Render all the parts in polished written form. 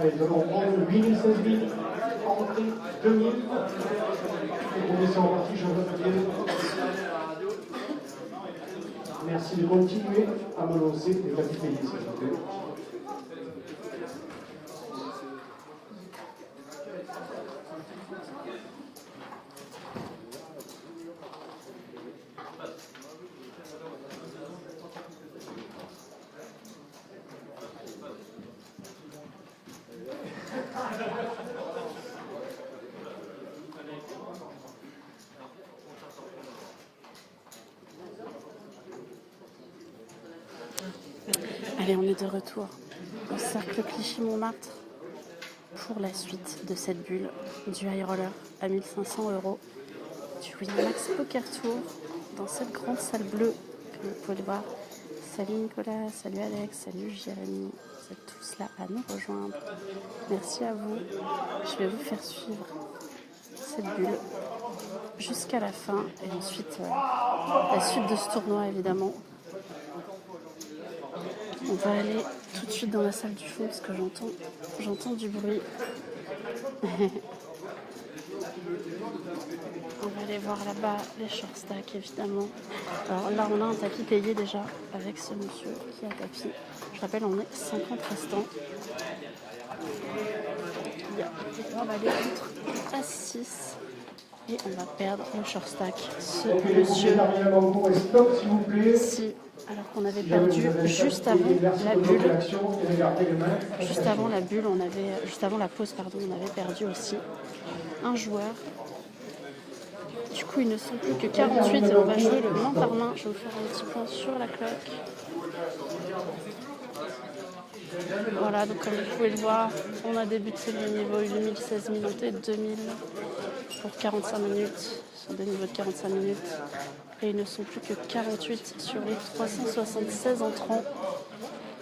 Allez, nous allons prendre 8000, 16 000, entrée 2000. Et pour laisser en partie, je reviens. Merci de continuer à me lancer les tapis payés, s'il vous plaît. Allez, on est de retour au cercle Clichy-Montmartre pour la suite de cette bulle du high roller à 1500 € du Winamax Poker Tour dans cette grande salle bleue, comme vous pouvez le voir. Salut Nicolas, salut Alex, salut Jérémy, vous êtes tous là à nous rejoindre. Merci à vous. Je vais vous faire suivre cette bulle jusqu'à la fin et ensuite la suite de ce tournoi évidemment. On va aller tout de suite dans la salle du fond parce que j'entends du bruit. On va aller voir là-bas les short stacks évidemment. Alors là on a un tapis payé déjà avec ce monsieur qui a tapis. Je rappelle on est 50 restants. On va aller contre As-6 et on va perdre le short stack. Ce monsieur ici. Alors qu'on avait perdu juste avant la bulle. Juste avant la bulle, juste avant la pause, pardon, on avait perdu aussi un joueur. Du coup, ils ne sont plus que 48 et on va jouer le main par main. Je vais vous faire un petit point sur la cloque. Voilà, donc comme vous pouvez le voir, on a débuté le niveau 8000, 16 000, monté 2000 pour 45 minutes, sur des niveaux de 45 minutes. Et ils ne sont plus que 48 sur les 376 entrants.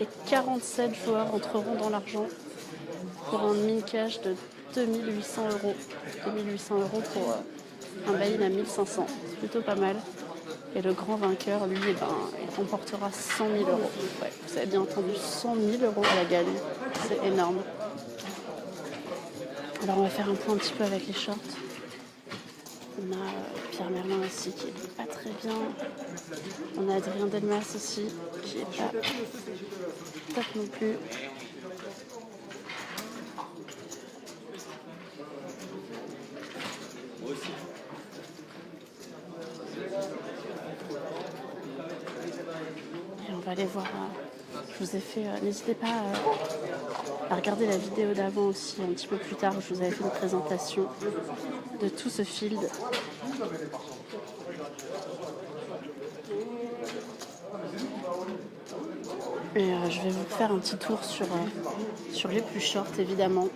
Et 47 joueurs entreront dans l'argent pour un min cash de 2800 €. 2800 € pour un buy-in à 1500. C'est plutôt pas mal. Et le grand vainqueur, lui, il remportera 100 000 €. Ouais, vous avez bien entendu, 100 000 € à la gagne. C'est énorme. Alors on va faire un point un petit peu avec les shorts. On a Pierre Merlin aussi qui est pas très bien. On a Adrien Delmas aussi qui est pas top non plus. Et on va aller voir. Je vous ai fait. N'hésitez pas à regarder la vidéo d'avant aussi, un petit peu plus tard, où je vous avais fait une présentation de tout ce field. Et je vais vous faire un petit tour sur les plus shorts, évidemment.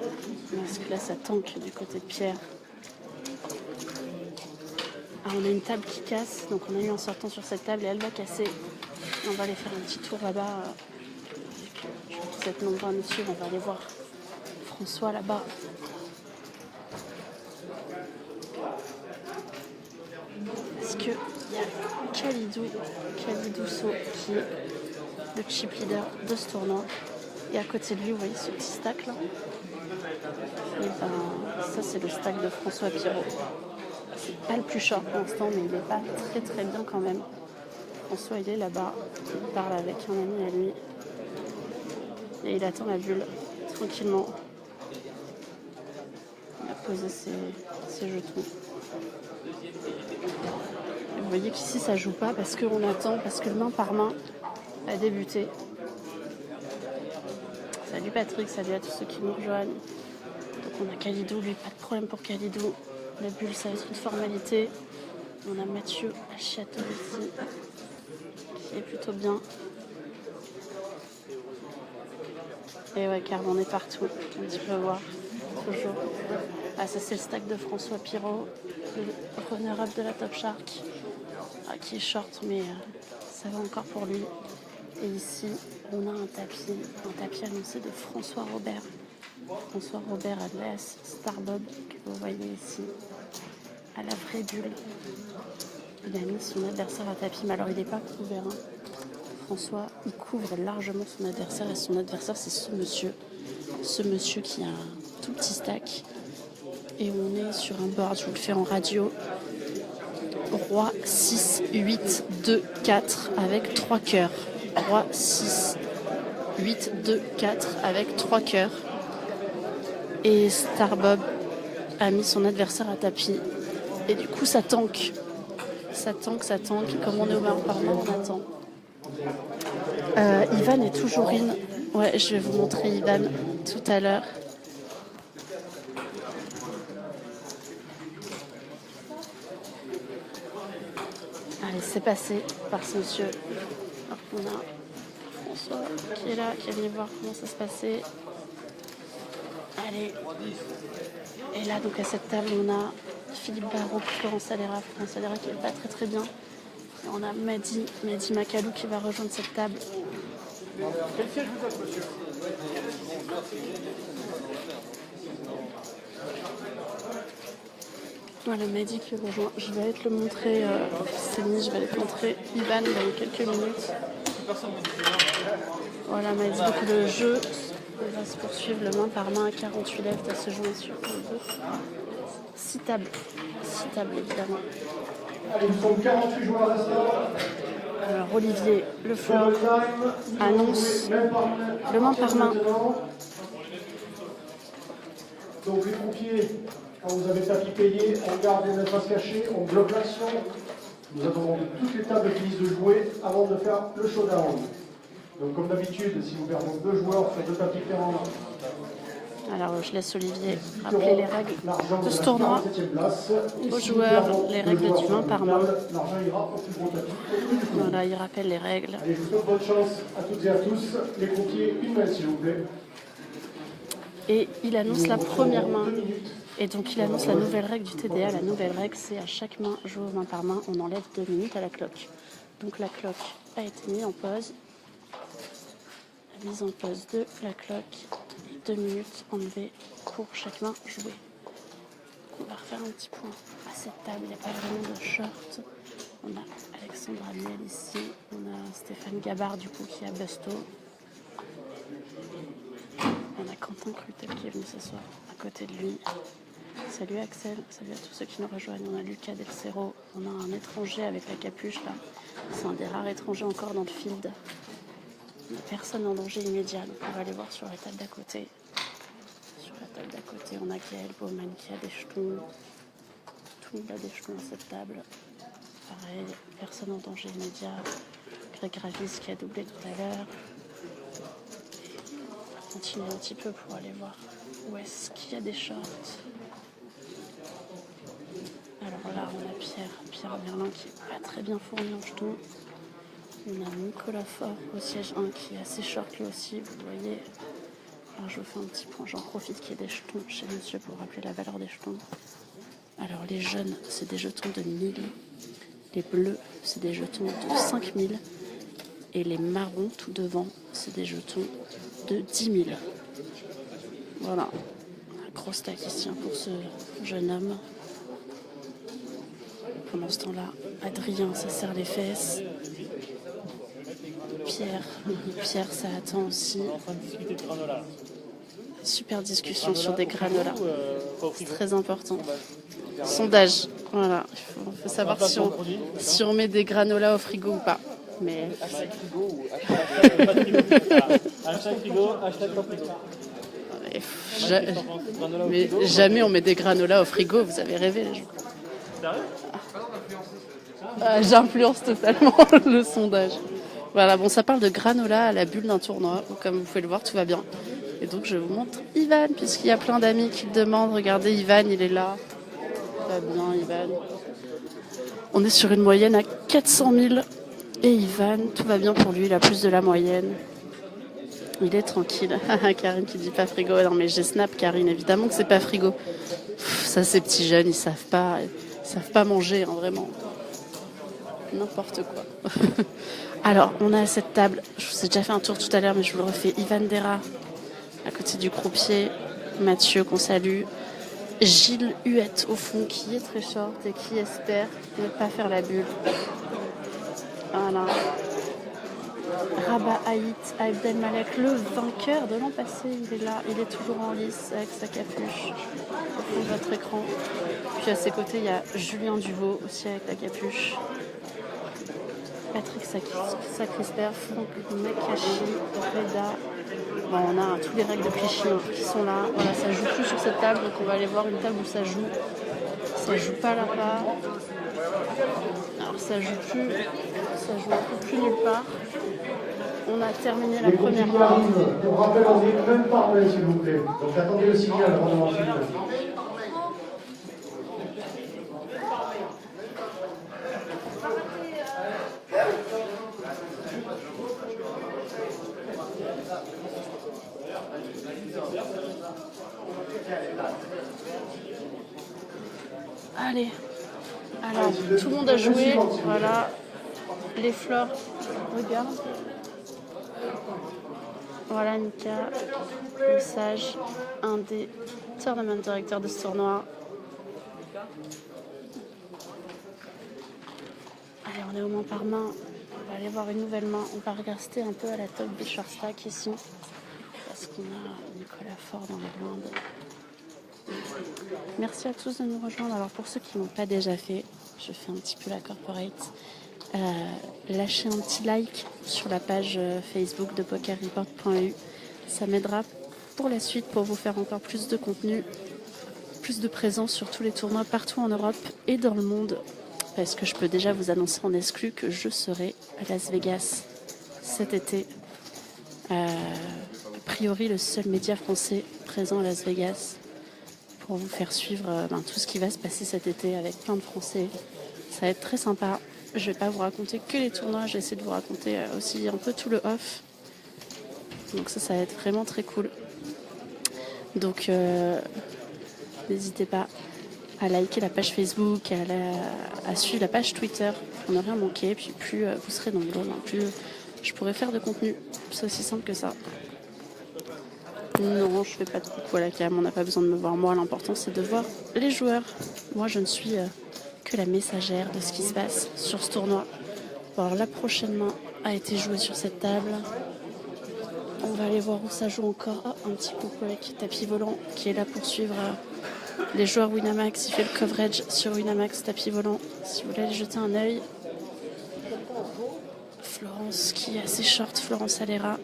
Parce que là, ça tank du côté de Pierre. Alors, on a une table qui casse, donc on a eu en sortant sur cette table et elle va casser. On va aller faire un petit tour là-bas. Vous êtes nombreux à nous suivre, on va aller voir François là-bas. Parce qu'il y a Khalidou So qui est le chip leader de ce tournoi. Et à côté de lui, vous voyez ce petit stack là. Et ça c'est le stack de François Pirot. C'est pas le plus short pour l'instant, mais il n'est pas très très bien quand même. François il est là-bas, il parle avec un ami à lui. Et il attend la bulle tranquillement. Il a posé ses jetons. Et vous voyez qu'ici ça joue pas parce qu'on attend, parce que le main par main a débuté. Salut Patrick, salut à tous ceux qui nous rejoignent. Donc on a Khalidou, lui pas de problème pour Khalidou. La bulle ça va être une formalité. On a Mathieu à Château ici, qui est plutôt bien. Et ouais, car on est partout, un petit peu voir, toujours. Ah, ça c'est le stack de François Pirot, le runner-up de la Top Shark, qui est short, mais ça va encore pour lui. Et ici, on a un tapis annoncé de François Robert. François Robert alias Starbob, que vous voyez ici, à la vraie bulle. Il a mis son adversaire à tapis, mais alors il n'est pas couvert. François, il couvre largement son adversaire et son adversaire c'est ce monsieur. ce monsieur qui a un tout petit stack. Et on est sur un board, je vous le fais en radio. Roi 6, 8, 2, 4 avec 3 cœurs. Roi 6, 8, 2, 4 avec 3 cœurs. Et Starbob a mis son adversaire à tapis. Et du coup, ça tank. Ça tank. Et comme on est au main par main, on attend. Ivan est toujours in. Ouais, je vais vous montrer Ivan tout à l'heure. Allez, c'est passé par ce monsieur. Alors, on a François qui est là, qui est venu voir comment ça se passait. Allez. Et là, donc à cette table, on a Philippe Barrault, Florence Alera qui n'est pas très très bien. Et on a Mehdi Macalou qui va rejoindre cette table. Quel siège vous êtes, monsieur? Voilà, Mehdi qui rejoint. Je vais te le montrer, Céline, je vais te montrer Ivan dans quelques minutes. Voilà, Mehdi. Donc le jeu va se poursuivre le main par main à 48 lèvres. Ça se joue sur 6 tables. 6 tables, évidemment. Allez, nous sommes 48 joueurs restants. Alors, Olivier Le Fort annonce le main par main. Donc les pompiers, quand vous avez tapis payé, on garde les espaces cachés, on bloque l'action. Nous attendons de toutes les tables qui disent de jouer avant de faire le showdown. Donc comme d'habitude, si nous perdons 2 joueurs sur 2 tapis différents, alors je laisse Olivier rappeler les règles de ce tournoi aux joueurs, les règles du main par main. Voilà, il rappelle les règles. Allez, je vous souhaite bonne chance à toutes et à tous. Les pompiers, une main s'il vous plaît. Et il annonce la première main. Et donc il annonce la nouvelle règle du TDA. La nouvelle règle, c'est à chaque main jouée main par main, on enlève 2 minutes à la cloque. Donc la cloque a été mise en pause. La mise en pause de la cloque. 2 minutes enlevées pour chaque main jouée. On va refaire un petit point à cette table. Il n'y a pas vraiment de short. On a Alexandre Amiel ici. On a Stéphane Gabard du coup qui a Busto. On a Quentin Crutel qui est venu s'asseoir à côté de lui. Salut Axel, salut à tous ceux qui nous rejoignent. On a Lucas Del Cerro. On a un étranger avec la capuche là. C'est un des rares étrangers encore dans le field. Il n'y a personne en danger immédiat, donc on va aller voir sur la table d'à côté. Sur la table d'à côté, on a Gaël Baumann qui a des jetons. Tout le monde a des jetons à cette table. Pareil, personne en danger immédiat. Greg Ravis qui a doublé tout à l'heure. On va continuer un petit peu pour aller voir où est-ce qu'il y a des shorts. Alors là, on a Pierre Merlin qui n'est pas très bien fourni en jetons. On a Nicolas Faure au siège 1 qui est assez short lui aussi, vous le voyez. Alors je vous fais un petit point, j'en profite qu'il y ait des jetons chez monsieur pour rappeler la valeur des jetons. Alors les jaunes, c'est des jetons de 1000. Les bleus, c'est des jetons de 5000. Et les marrons tout devant, c'est des jetons de 10 000. Voilà, un gros stack ici pour ce jeune homme. Pendant ce temps-là, Adrien, ça serre les fesses. Pierre, ça attend aussi. Super discussion sur des granolas. C'est très important. Sondage. Voilà. Il faut savoir si on met des granolas au frigo ou pas. Mais mais jamais on met des granolas au frigo. Vous avez rêvé, les gens. J'influence totalement le sondage. Voilà, bon, ça parle de granola à la bulle d'un tournoi. Comme vous pouvez le voir, tout va bien. Et donc, je vous montre Ivan, puisqu'il y a plein d'amis qui le demandent. Regardez, Ivan, il est là. Tout va bien, Ivan. On est sur une moyenne à 400 000. Et Ivan, tout va bien pour lui, il a plus de la moyenne. Il est tranquille. Karine qui dit pas frigo. Non, mais j'ai snap, Karine. Évidemment que c'est pas frigo. Ça, ces petits jeunes, ils savent pas manger, hein, vraiment. N'importe quoi. Alors, on a à cette table, je vous ai déjà fait un tour tout à l'heure, mais je vous le refais, Ivan Dera, à côté du croupier, Mathieu, qu'on salue, Gilles Huette, au fond, qui est très short et qui espère ne pas faire la bulle. Voilà. Rabat Haït Abdelmalek, le vainqueur de l'an passé, il est là, il est toujours en lice avec sa capuche au fond de votre écran. Puis à ses côtés, il y a Julien Duvaux aussi avec la capuche. Patrick Sacrisper, Franck Nakashi, Reda. Bon, on a tous les règles de Clichy qui sont là. Voilà, ça joue plus sur cette table, donc on va aller voir une table où ça joue. Ça joue pas là-bas. Alors ça joue un peu plus nulle part. On a terminé la première main. Pour rappel, on n'est même pas en s'il vous plaît. Donc attendez le signal avant de lancer. Allez. Alors, tout le monde a joué. Voilà. Les fleurs. Regarde. Voilà Nika, le sage, un des tournament directeurs de ce tournoi. Allez, on est au main par main. On va aller voir une nouvelle main. On va rester un peu à la top Bishop Stack ici. Parce qu'on a Nicolas Fort dans les blindes. Merci à tous de nous rejoindre. Alors pour ceux qui ne l'ont pas déjà fait, je fais un petit peu la corporate. Lâchez un petit like sur la page Facebook de pokerreport.eu. Ça m'aidera pour la suite pour vous faire encore plus de contenu, plus de présence sur tous les tournois partout en Europe et dans le monde. Parce que je peux déjà vous annoncer en exclu que je serai à Las Vegas cet été. A priori le seul média français présent à Las Vegas pour vous faire suivre tout ce qui va se passer cet été avec plein de Français. Ça va être très sympa. Je vais pas vous raconter que les tournois, je vais essayer de vous raconter aussi un peu tout le off. Donc ça va être vraiment très cool. Donc n'hésitez pas à liker la page Facebook, à suivre la page Twitter pour ne rien manquer. Puis plus vous serez nombreux, plus je pourrai faire de contenu. C'est aussi simple que ça. Non, je fais pas de coucou à la cam, on n'a pas besoin de me voir moi. L'important c'est de voir les joueurs. Moi je ne suis que la messagère de ce qui se passe sur ce tournoi. Bon, alors la prochaine main a été jouée sur cette table. On va aller voir où ça joue encore. Oh, un petit coucou avec Tapis Volant qui est là pour suivre les joueurs Winamax. Il fait le coverage sur Winamax Tapis Volant. Si vous voulez aller jeter un œil. Florence qui est assez short, Florence Alera.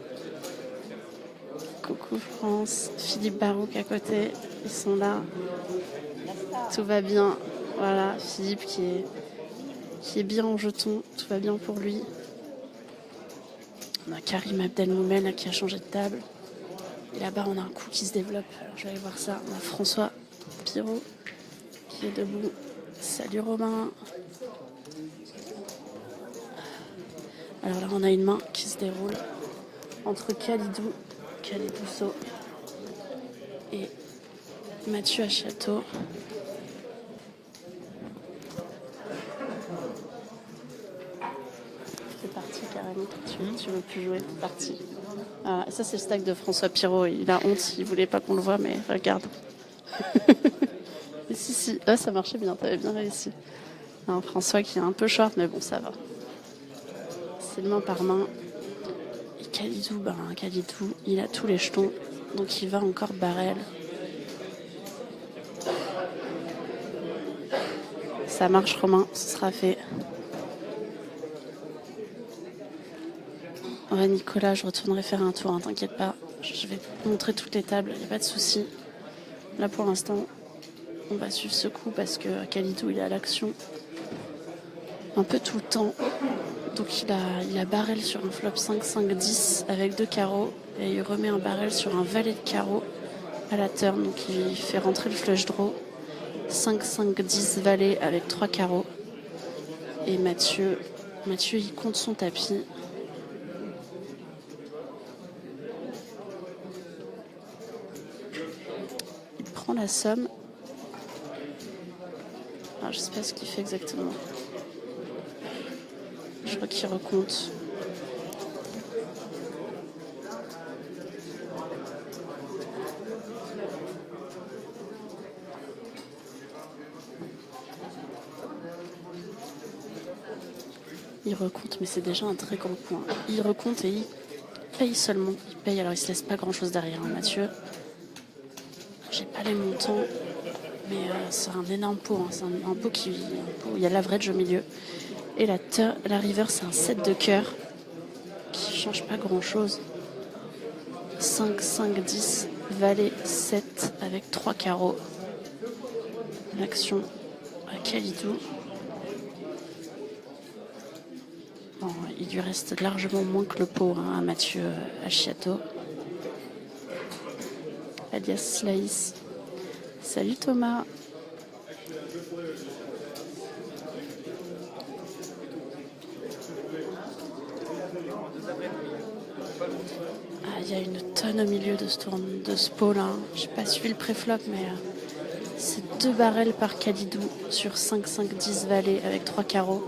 Coucou Florence, Philippe Barouk à côté. Ils sont là. Tout va bien. Voilà, Philippe qui est bien en jeton, tout va bien pour lui. On a Karim Abdelmoumel qui a changé de table. Et là-bas, on a un coup qui se développe. Alors, je vais aller voir ça. On a François Pirot qui est debout. Salut Romain. Alors là, on a une main qui se déroule entre Khalidou So et Mathieu Achiato. C'est parti carrément. Tu veux plus jouer, c'est parti. Ah, ça c'est le stack de François Pirot. Il a honte, il voulait pas qu'on le voit, mais regarde. Et si, ah, ça marchait bien, t'avais bien réussi. Alors, François qui est un peu short, mais bon, ça va. C'est main par main. Et Khalidou, il a tous les jetons, donc il va encore barrel. Ça marche Romain, ce sera fait. Ouais Nicolas, je retournerai faire un tour, hein, t'inquiète pas. Je vais te montrer toutes les tables, il n'y a pas de souci. Là pour l'instant, on va suivre ce coup parce que Khalidou il est à l'action un peu tout le temps. Donc il a barrel sur un flop 5-5-10 avec 2 carreaux et il remet un barrel sur un valet de carreaux à la turn. Donc il fait rentrer le flush draw 5-5-10 valet avec 3 carreaux. Et Mathieu il compte son tapis. Il prend la somme. Alors, je sais pas ce qu'il fait exactement. Je crois qu'il recompte. Il recompte, mais c'est déjà un très grand point. Il recompte et il paye seulement. Il paye, alors il se laisse pas grand-chose derrière, hein, Mathieu. J'ai pas les montants, mais c'est un énorme pot. Hein. C'est un pot qui... il y a l'average au milieu. Et la river, c'est un 7 de cœur qui change pas grand-chose. 5, 5, 10, valet 7 avec 3 carreaux. L'action à Kalidou. Bon, il lui reste largement moins que le pot hein, à Mathieu Achiato. Alias Slaïs. Salut Thomas. Ah, il y a une tonne au milieu de ce pot là. J'ai pas suivi le préflop, mais c'est 2 barrels par Kalidou sur 5, 5, 10 valets avec 3 carreaux.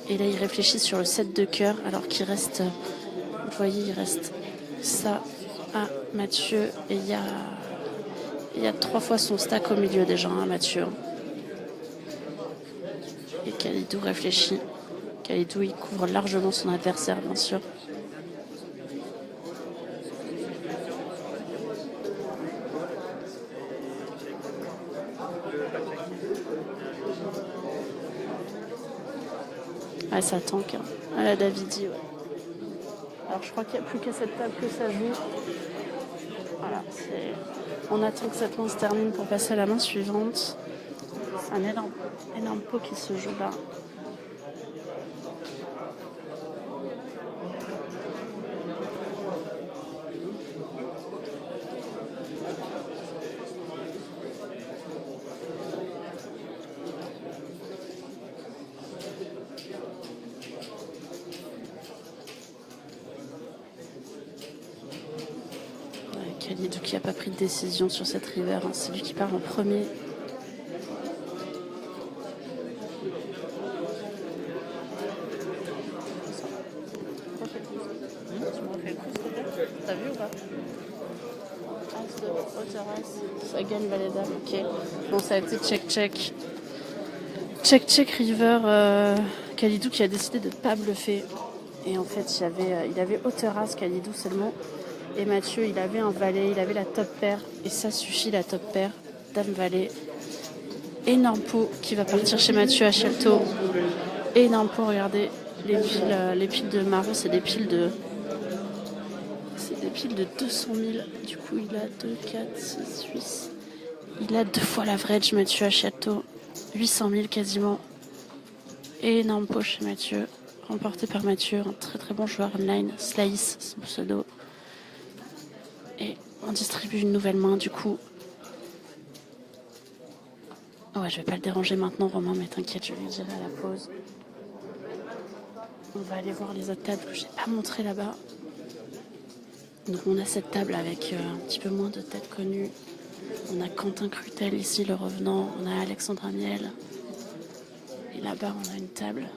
Et là, il réfléchit sur le 7 de cœur, alors qu'il reste, vous voyez, il reste ça à Mathieu. Et il y a 3 fois son stack au milieu déjà, hein, Mathieu. Et Kalidou réfléchit. Kalidou, il couvre largement son adversaire, bien sûr. Ah, ça tank. Hein. À la Davidi, ouais. Alors, je crois qu'il n'y a plus qu'à cette table que ça joue. Voilà, on attend que cette main se termine pour passer à la main suivante. C'est un énorme pot qui se joue là. Kalidou qui n'a pas pris de décision sur cette river. Hein. C'est lui qui part en premier. T'as vu ou pas? As de hauteur as. Ça gagne valet dame. Ok. Bon, ça a été check-check. Check-check river. Kalidou qui a décidé de ne pas bluffer. Et en fait, il avait hauteur as Kalidou seulement. Et Mathieu, il avait un valet, il avait la top paire. Et ça suffit, la top paire. Dame valet. Énorme pot qui va partir chez Mathieu à Château. Énorme pot, regardez. Les piles de marron, c'est des piles de 200 000. Du coup, il a 2, 4, 6, 8. Il a 2 fois l'average, Mathieu à Château. 800 000 quasiment. Énorme pot chez Mathieu. Remporté par Mathieu, un très très bon joueur online. Slaïs, son pseudo. Et on distribue une nouvelle main du coup. Oh ouais, je vais pas le déranger maintenant, Romain, mais t'inquiète, je lui dirai à la pause. On va aller voir les autres tables que j'ai pas montrées là-bas. Donc on a cette table avec un petit peu moins de têtes connues. On a Quentin Crutel ici, le revenant. On a Alexandre Amiel. Et là-bas, on a une table.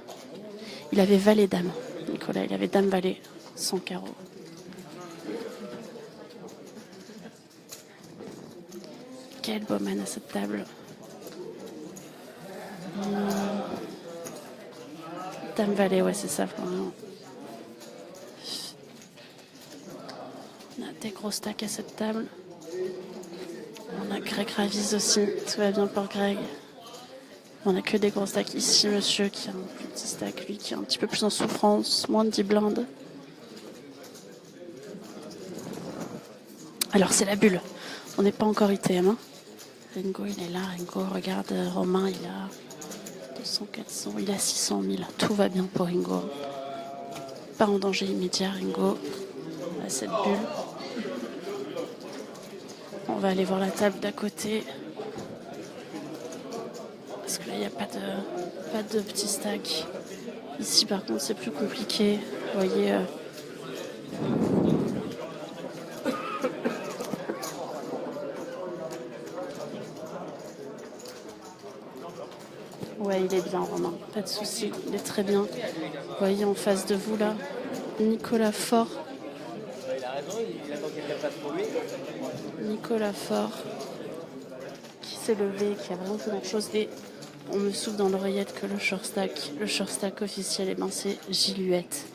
Il avait valet dame, Nicolas. Il avait dame valet, sans carreau. Quel beau man à cette table. Dame valet, ouais, c'est ça, Florian. On a des gros stacks à cette table. On a Greg Raviz aussi. Tout va bien pour Greg. On n'a que des gros stacks ici, monsieur, qui a un plus petit stack, lui, qui est un petit peu plus en souffrance. Moins de 10 blindes. Alors, c'est la bulle. On n'est pas encore ITM, hein. Ringo, il est là. Ringo, regarde, Romain, il a 200, 400, il a 600 000. Tout va bien pour Ringo. Pas en danger immédiat, Ringo. À cette bulle. On va aller voir la table d'à côté. Parce que là, il n'y a pas de petit stack. Ici, par contre, c'est plus compliqué. Vous voyez... Ouais, il est bien, Romain. Pas de souci. Il est très bien. Vous voyez en face de vous, là, Nicolas Faure. Nicolas Faure, qui s'est levé, qui a vraiment fait grand chose. Et on me souffle dans l'oreillette que le short stack officiel, eh ben, c'est Gilles Huette.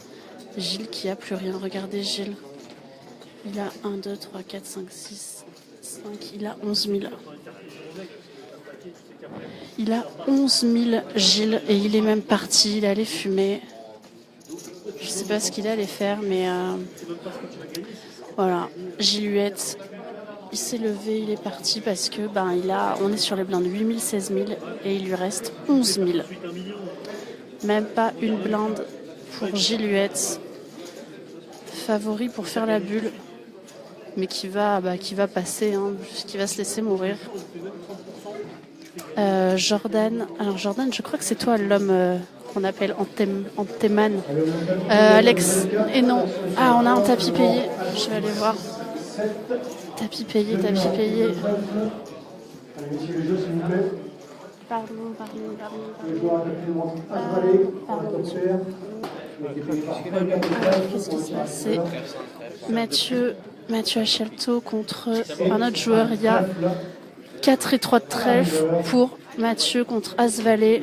Gilles qui a plus rien. Regardez Gilles. Il a 1, 2, 3, 4, 5, 6, 5. Il a 11 000. Il a 11 000 Gilles et il est même parti. Il allait fumer. Je sais pas ce qu'il allait faire, mais voilà. Gilles Huette. Il s'est levé, il est parti parce que on est sur les blindes 8 000, 16 000 et il lui reste 11 000. Même pas une blinde pour Gilles Huette. Favori pour faire la bulle, mais qui va passer, hein, qui va se laisser mourir. Jordan, alors Jordan, je crois que c'est toi l'homme qu'on appelle Anteman. Alex, et non. Ah, on a un tapis payé, je vais aller voir. Tapis payé. Allez, messieurs les jeux, s'il vous plaît. Pardon. Les joueurs absolument avalés par la top pair. Qu'est-ce qui se passe? C'est Mathieu Achelto contre un autre joueur. Il y a 4 et 3 de trèfle pour Mathieu contre As-Valet.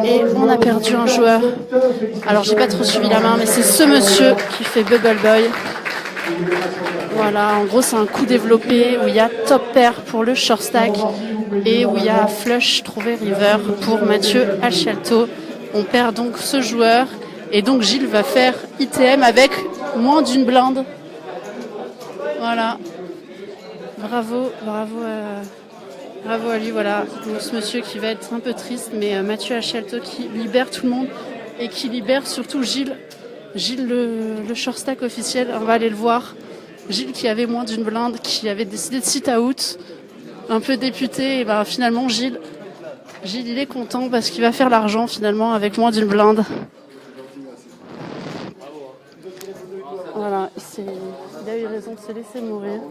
Et on a perdu un joueur. Alors j'ai pas trop suivi la main, mais c'est ce monsieur qui fait Bubble Boy. Voilà, en gros c'est un coup développé où il y a top pair pour le short stack et où il y a flush trouvé river pour Mathieu Achelto. On perd donc ce joueur et donc Gilles va faire ITM avec moins d'une blinde. Voilà. Bravo à lui, voilà. Donc, ce monsieur qui va être un peu triste, mais Mathieu Achelto qui libère tout le monde et qui libère surtout Gilles. Gilles, le short stack officiel, on va aller le voir. Gilles qui avait moins d'une blinde, qui avait décidé de sit out, un peu député, et finalement Gilles, il est content parce qu'il va faire l'argent finalement avec moins d'une blinde. Voilà, il a eu raison de se laisser mourir.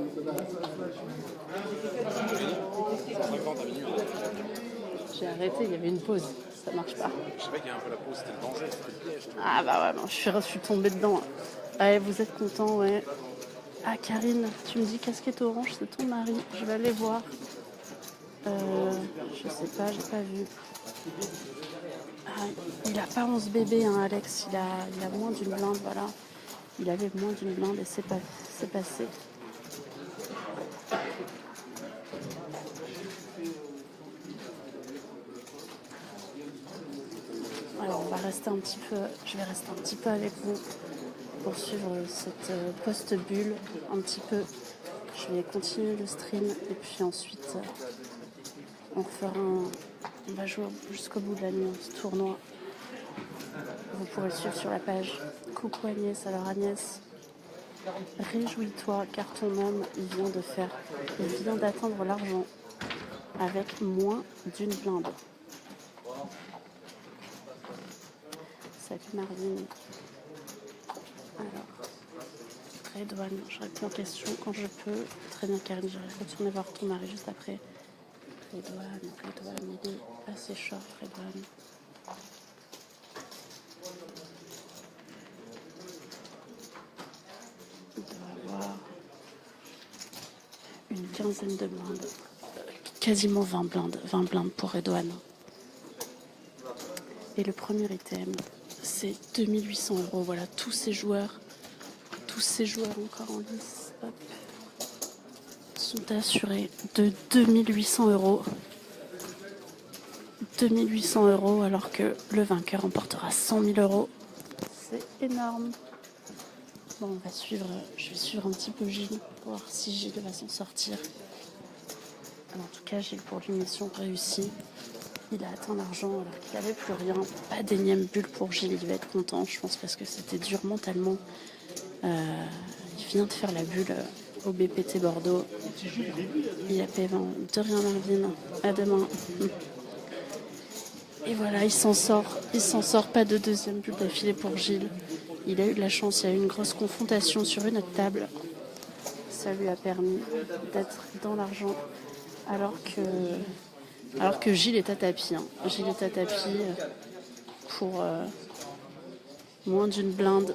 J'ai arrêté, il y avait une pause, ça marche pas. Je savais qu'il y avait un peu la pause, c'était le danger, c'était le piège. Ah ouais, non, je suis tombée dedans. Allez, vous êtes content, ouais. Ah Karine, tu me dis casquette orange, c'est ton mari. Je vais aller voir. Je sais pas, j'ai pas vu. Ah, il a pas 11 bébés, hein, Alex. Il a moins d'une blinde, voilà. Il avait moins d'une blinde et c'est passé. Alors je vais rester un petit peu avec vous pour suivre cette post-bulle un petit peu. Je vais continuer le stream et puis ensuite on va jouer jusqu'au bout de la nuit ce tournoi. Vous pourrez le suivre sur la page. Coucou Agnès, alors Agnès, réjouis-toi car ton homme il vient d'atteindre l'argent avec moins d'une blinde. Salut Marine. Alors, Redouane, je réponds aux questions quand je peux. Très bien Karine, je vais retourner voir ton mari juste après. Redouane, il est assez short, Redouane. Il doit avoir une quinzaine de blindes. Quasiment 20 blindes pour Redouane. Et le premier item, c'est 2800 €. Voilà, tous ces joueurs encore en lice, hop, sont assurés de 2800 €. 2800 € alors que le vainqueur emportera 100 000 €. C'est énorme. Bon, je vais suivre un petit peu Gilles pour voir si Gilles va s'en sortir. En tout cas, Gilles, pour l'émission réussie. Il a atteint l'argent alors qu'il n'avait plus rien. Pas d'énième bulle pour Gilles, il va être content, je pense, parce que c'était dur mentalement. Il vient de faire la bulle au BPT Bordeaux. Il a P20. De rien, Marvin. À demain. Et voilà, il s'en sort. Pas de deuxième bulle d'affilée pour Gilles. Il a eu de la chance, il y a eu une grosse confrontation sur une autre table. Ça lui a permis d'être dans l'argent alors que Gilles est à tapis. Gilles est à tapis pour moins d'une blinde.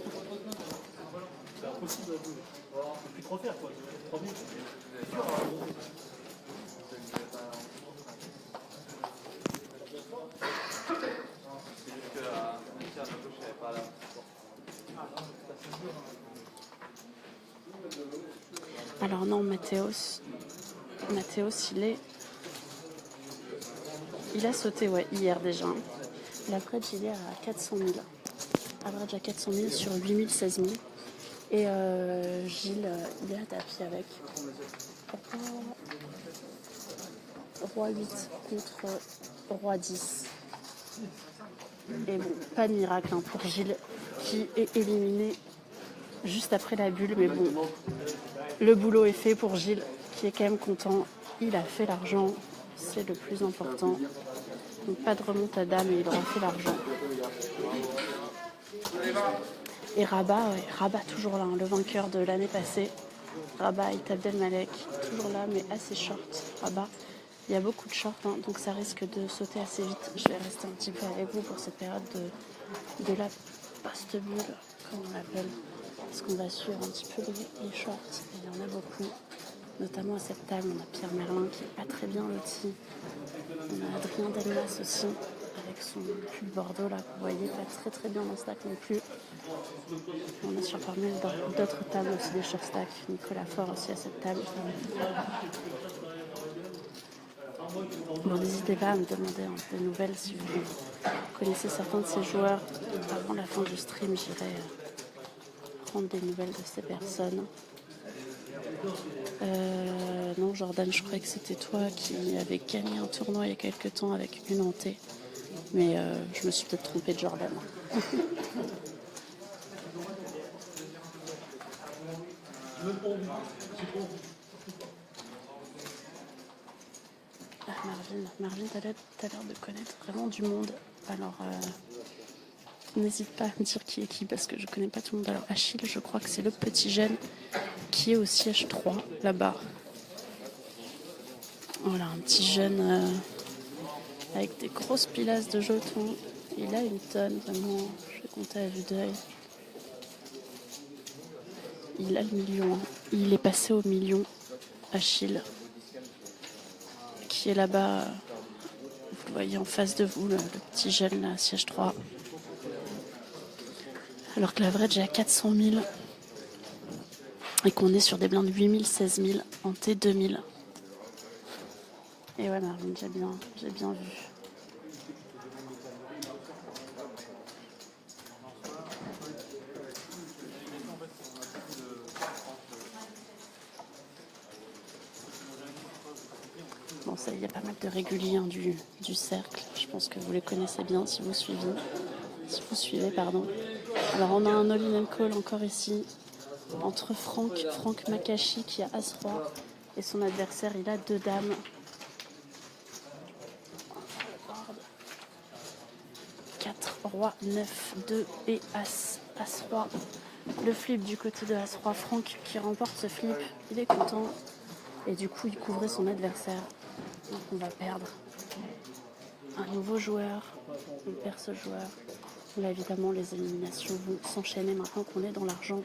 Alors non, Mathéos, il a sauté hier déjà. L'average, il est à 400 000. Average à 400 000 sur 8 000, 16 000. Et Gilles, il est à tapis avec Roi 8 contre Roi 10. Et bon, pas de miracle pour Gilles qui est éliminé juste après la bulle. Mais bon, le boulot est fait pour Gilles qui est quand même content. Il a fait l'argent, c'est le plus important. Donc pas de remontada, mais il aura fait l'argent. Et Rabat toujours là, le vainqueur de l'année passée. Rabat et Abdelmalek, toujours là, mais assez short. Rabat, il y a beaucoup de shorts, donc ça risque de sauter assez vite. Je vais rester un petit peu avec vous pour cette période de la post-bulle, comme on l'appelle. Parce qu'on va suivre un petit peu les shorts. Et il y en a beaucoup. Notamment à cette table, on a Pierre Merlin qui n'est pas très bien loti. On a Adrien Delmas aussi, avec son pull Bordeaux là, vous voyez, pas très bien dans stack non plus. On a sur parmi d'autres tables aussi des short stacks. Nicolas Faure aussi à cette table. Bon, n'hésitez pas à me demander des nouvelles si vous connaissez certains de ces joueurs. Avant la fin du stream, j'irai prendre des nouvelles de ces personnes. Non, Jordan, je croyais que c'était toi qui avais gagné un tournoi il y a quelques temps avec une hantée. Mais je me suis peut-être trompée de Jordan. Marvin, t'as l'air de connaître vraiment du monde. Alors, n'hésite pas à me dire qui est qui, parce que je connais pas tout le monde. Alors, Achille, je crois que c'est le petit jeune qui est au siège 3, là-bas. Voilà, un petit jeune avec des grosses pilasses de jetons. Il a une tonne, vraiment. Je vais compter à vue d'œil. Il a le million. Il est passé au million, Achille, qui est là-bas. Vous le voyez en face de vous, le petit jeune là, siège 3. Alors que l'average est à 400 000 et qu'on est sur des blindes 8 000, 16 000 en T2 000. Et ouais, Marvin, j'ai bien vu. Bon, ça, il y a pas mal de réguliers du cercle. Je pense que vous les connaissez bien si vous suivez. Alors, on a un all-in call encore ici entre Franck Makashi qui a As-Roi et son adversaire, il a 2 dames. 4 rois, 9, 2 et As-Roi. Le flip du côté de As-Roi. Franck qui remporte ce flip, il est content. Et du coup, il couvrait son adversaire. Donc on va perdre un nouveau joueur. On perd ce joueur. Là, évidemment, les éliminations vont s'enchaîner maintenant qu'on est dans l'argent.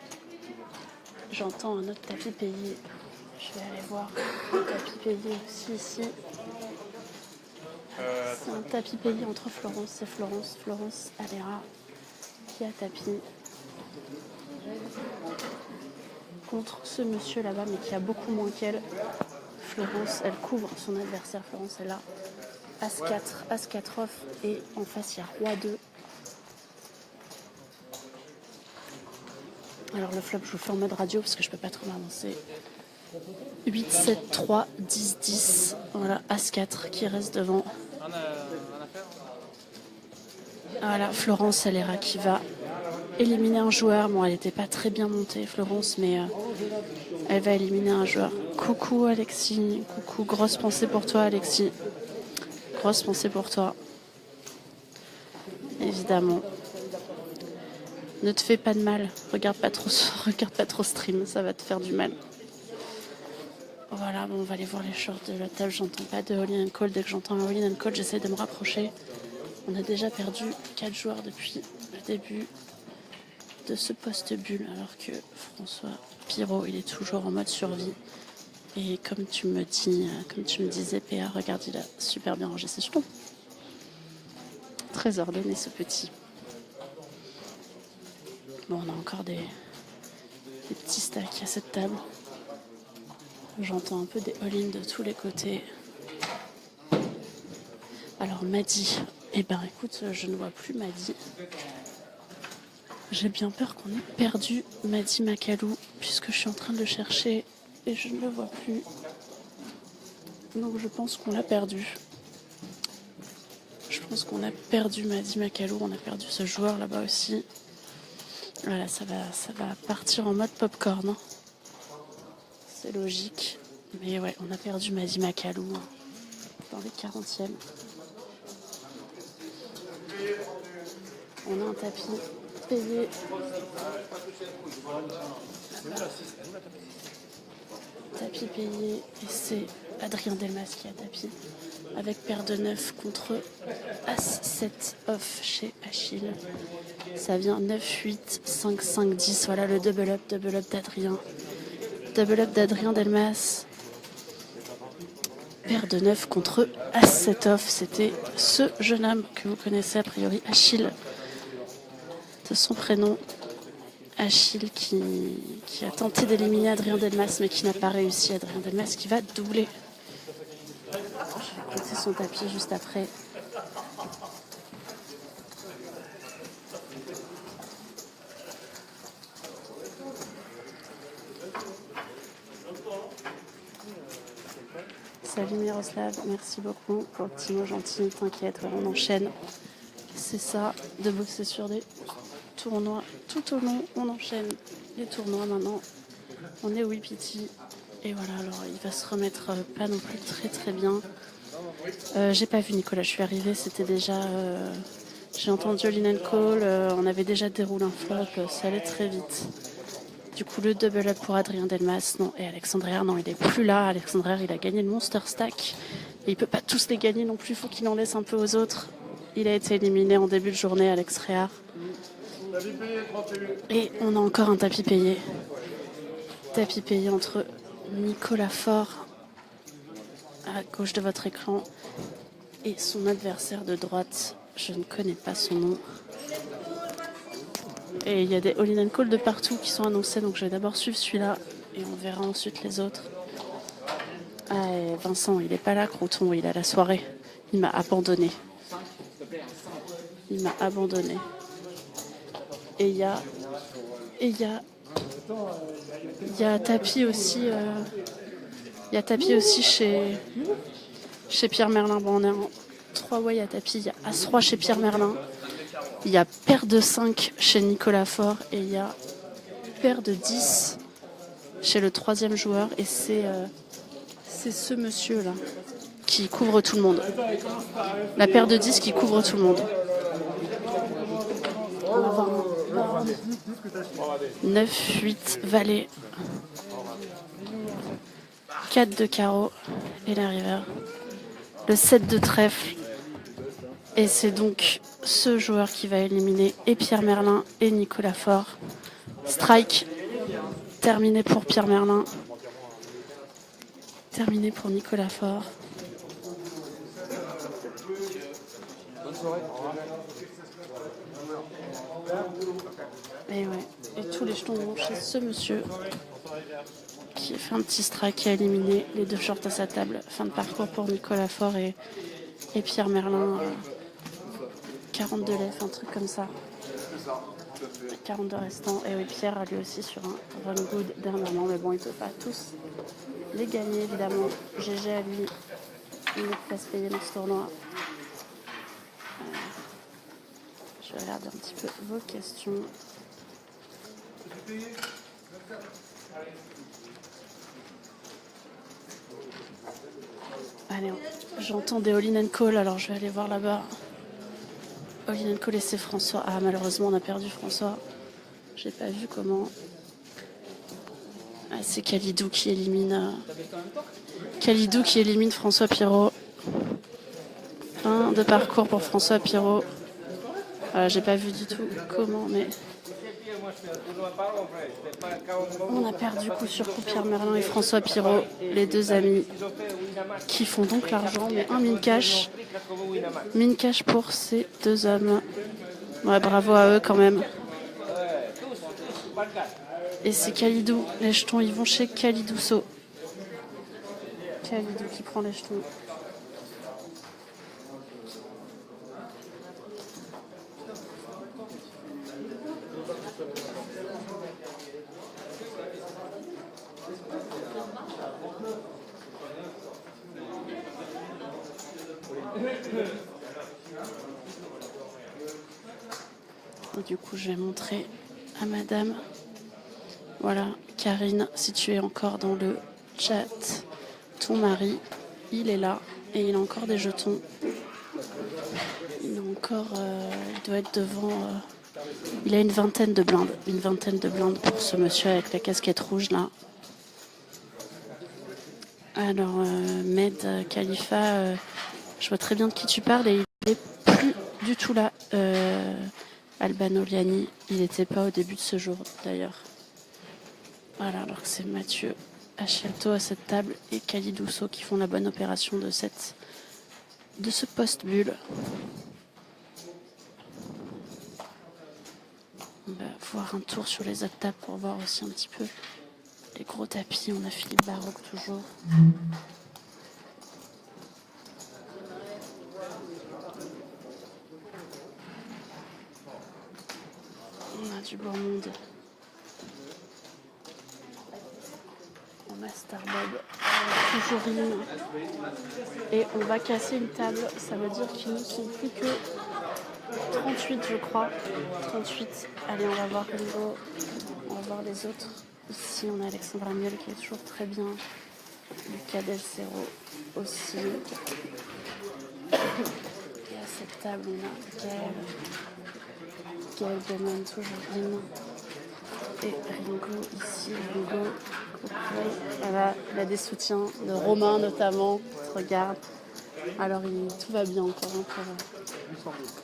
J'entends un autre tapis payé. Je vais aller voir le tapis payé aussi ici. C'est un tapis payé entre Florence et Florence. Florence Alera qui a tapis contre ce monsieur là-bas, mais qui a beaucoup moins qu'elle. Florence, elle couvre son adversaire. Florence, elle a As-4, As-4 off. Et en face, il y a Roi 2. Alors le flop, je vous fais en mode radio parce que je peux pas trop m'avancer. 8, 7, 3, 10, 10. Voilà, As-4 qui reste devant. Voilà, Florence Alera qui va éliminer un joueur. Bon, elle n'était pas très bien montée, Florence, mais elle va éliminer un joueur. Coucou Alexis, coucou, grosse pensée pour toi Alexis. Grosse pensée pour toi. Évidemment. Ne te fais pas de mal, regarde pas trop stream, ça va te faire du mal. Voilà, bon, on va aller voir les shorts de la table. J'entends pas de all-in call. Dès que j'entends un all-in call, j'essaie de me rapprocher. On a déjà perdu 4 joueurs depuis le début de ce post-bulle, alors que François Pirot, il est toujours en mode survie. Et comme tu me disais, PA, regarde, il a super bien rangé ses jetons. Très ordonné ce petit. Bon, on a encore des petits stacks à cette table. J'entends un peu des all-in de tous les côtés. Alors Madi, eh ben écoute, je ne vois plus Madi. J'ai bien peur qu'on ait perdu Madi Makalou, puisque je suis en train de le chercher et je ne le vois plus. Donc je pense qu'on l'a perdu. Je pense qu'on a perdu Madi Makalou, on a perdu ce joueur là-bas aussi. Voilà, ça va partir en mode popcorn. Hein. C'est logique. Mais ouais, on a perdu Madi Makalou dans les 40e. On a un tapis payé. Tapis payé et c'est Adrien Delmas qui a tapis avec paire de 9 contre As-7 off chez Achille. Ça vient 9-8, 5-5-10. Voilà le double up d'Adrien. Double up d'Adrien Delmas. Paire de 9 contre As-7 off. C'était ce jeune homme que vous connaissez a priori, Achille. De son prénom, Achille qui a tenté d'éliminer Adrien Delmas mais qui n'a pas réussi. Adrien Delmas qui va doubler. Je vais compter son tapis juste après. Salut Miroslav, merci beaucoup pour le petit mot gentil, t'inquiète, ouais, on enchaîne. C'est ça, de bosser sur des tournois tout au long, on enchaîne les tournois maintenant. On est au Wipiti et voilà, alors il va se remettre pas non plus très très bien. J'ai pas vu Nicolas, je suis arrivée, c'était déjà... j'ai entendu All-in Call, on avait déjà déroulé un flop, ça allait très vite. Du coup, le double up pour Adrien Delmas, non. Et Alexandre Herr, non, il est plus là. Alexandre Herr, il a gagné le Monster Stack. Et il peut pas tous les gagner non plus, il faut qu'il en laisse un peu aux autres. Il a été éliminé en début de journée, Alex Réard. Et on a encore un tapis payé. Tapis payé entre Nicolas Faure, à gauche de votre écran, et son adversaire de droite. Je ne connais pas son nom. Et il y a des all-in call de partout qui sont annoncés, donc je vais d'abord suivre celui-là et on verra ensuite les autres. Ah, et Vincent, il n'est pas là, Crouton, il est à la soirée. Il m'a abandonné. Il m'a abandonné. Et il y a tapis aussi. Il y a tapis aussi chez Pierre Merlin. Bon, on est en 3 way à tapis. Il y a As-Roi chez Pierre Merlin. Il y a paire de 5 chez Nicolas Faure et il y a paire de 10 chez le 3e joueur. Et c'est ce monsieur-là qui couvre tout le monde. La paire de 10 qui couvre tout le monde. On va voir 9, 8, valet. 4 de carreau et la river. Le 7 de trèfle. Et c'est donc ce joueur qui va éliminer et Pierre Merlin et Nicolas Faure. Strike. Terminé pour Pierre Merlin. Terminé pour Nicolas Faure. Et ouais. Et tous les jetons vont chez ce monsieur qui a fait un petit strike, qui a éliminé les 2 shorts à sa table. Fin de parcours pour Nicolas Faure et Pierre Merlin. 42 lèvres, un truc comme ça. 42 restants. Et oui, Pierre a lui aussi sur un run good dernièrement. Mais bon, il ne peut pas tous les gagner, évidemment. GG à lui. Il est place payée dans ce tournoi. Je vais regarder un petit peu vos questions. Allez, j'entends des all-in call, alors je vais aller voir là-bas. All-in call et c'est François. Ah, malheureusement, on a perdu François. J'ai pas vu comment. Ah, c'est Khalidou qui élimine. Khalidou qui élimine François Pirot. Fin de parcours pour François Pirot. J'ai pas vu du tout comment, mais. On a perdu coup sur coup Pierre Merlin et François Pirot, les 2 amis qui font donc l'argent, mais un min cash. Min cash pour ces 2 hommes. Ouais, bravo à eux quand même. Et c'est Khalidou, les jetons ils vont chez Khalidou So. Khalidou qui prend les jetons. Et du coup, je vais montrer à madame. Voilà, Karine, si tu es encore dans le chat, ton mari, il est là et il a encore des jetons. Il doit être devant. Il a une vingtaine de blindes pour ce monsieur avec la casquette rouge là. Alors, Med Khalifa, je vois très bien de qui tu parles et il n'est plus du tout là. Albano Liani, il n'était pas au début de ce jour d'ailleurs. Voilà, alors que c'est Mathieu Achelto à cette table et Khalidou So qui font la bonne opération de ce post-bulle. On va voir un tour sur les autres tables pour voir aussi un petit peu les gros tapis. On a Philippe Baroque toujours. On a du beau monde. On a Starbob, toujours rien. Et on va casser une table. Ça veut dire qu'il ne sont plus que 38, je crois. 38. Allez, on va voir on va voir les autres. Ici, on a Alexandra Miel qui est toujours très bien. Lucas Del Cerro aussi. Et à cette table, on a Gaël Bowman, toujours bien. Et Ringo ici, Ringo. Voilà, il a des soutiens de Romain notamment. Regarde. Alors tout va bien encore pour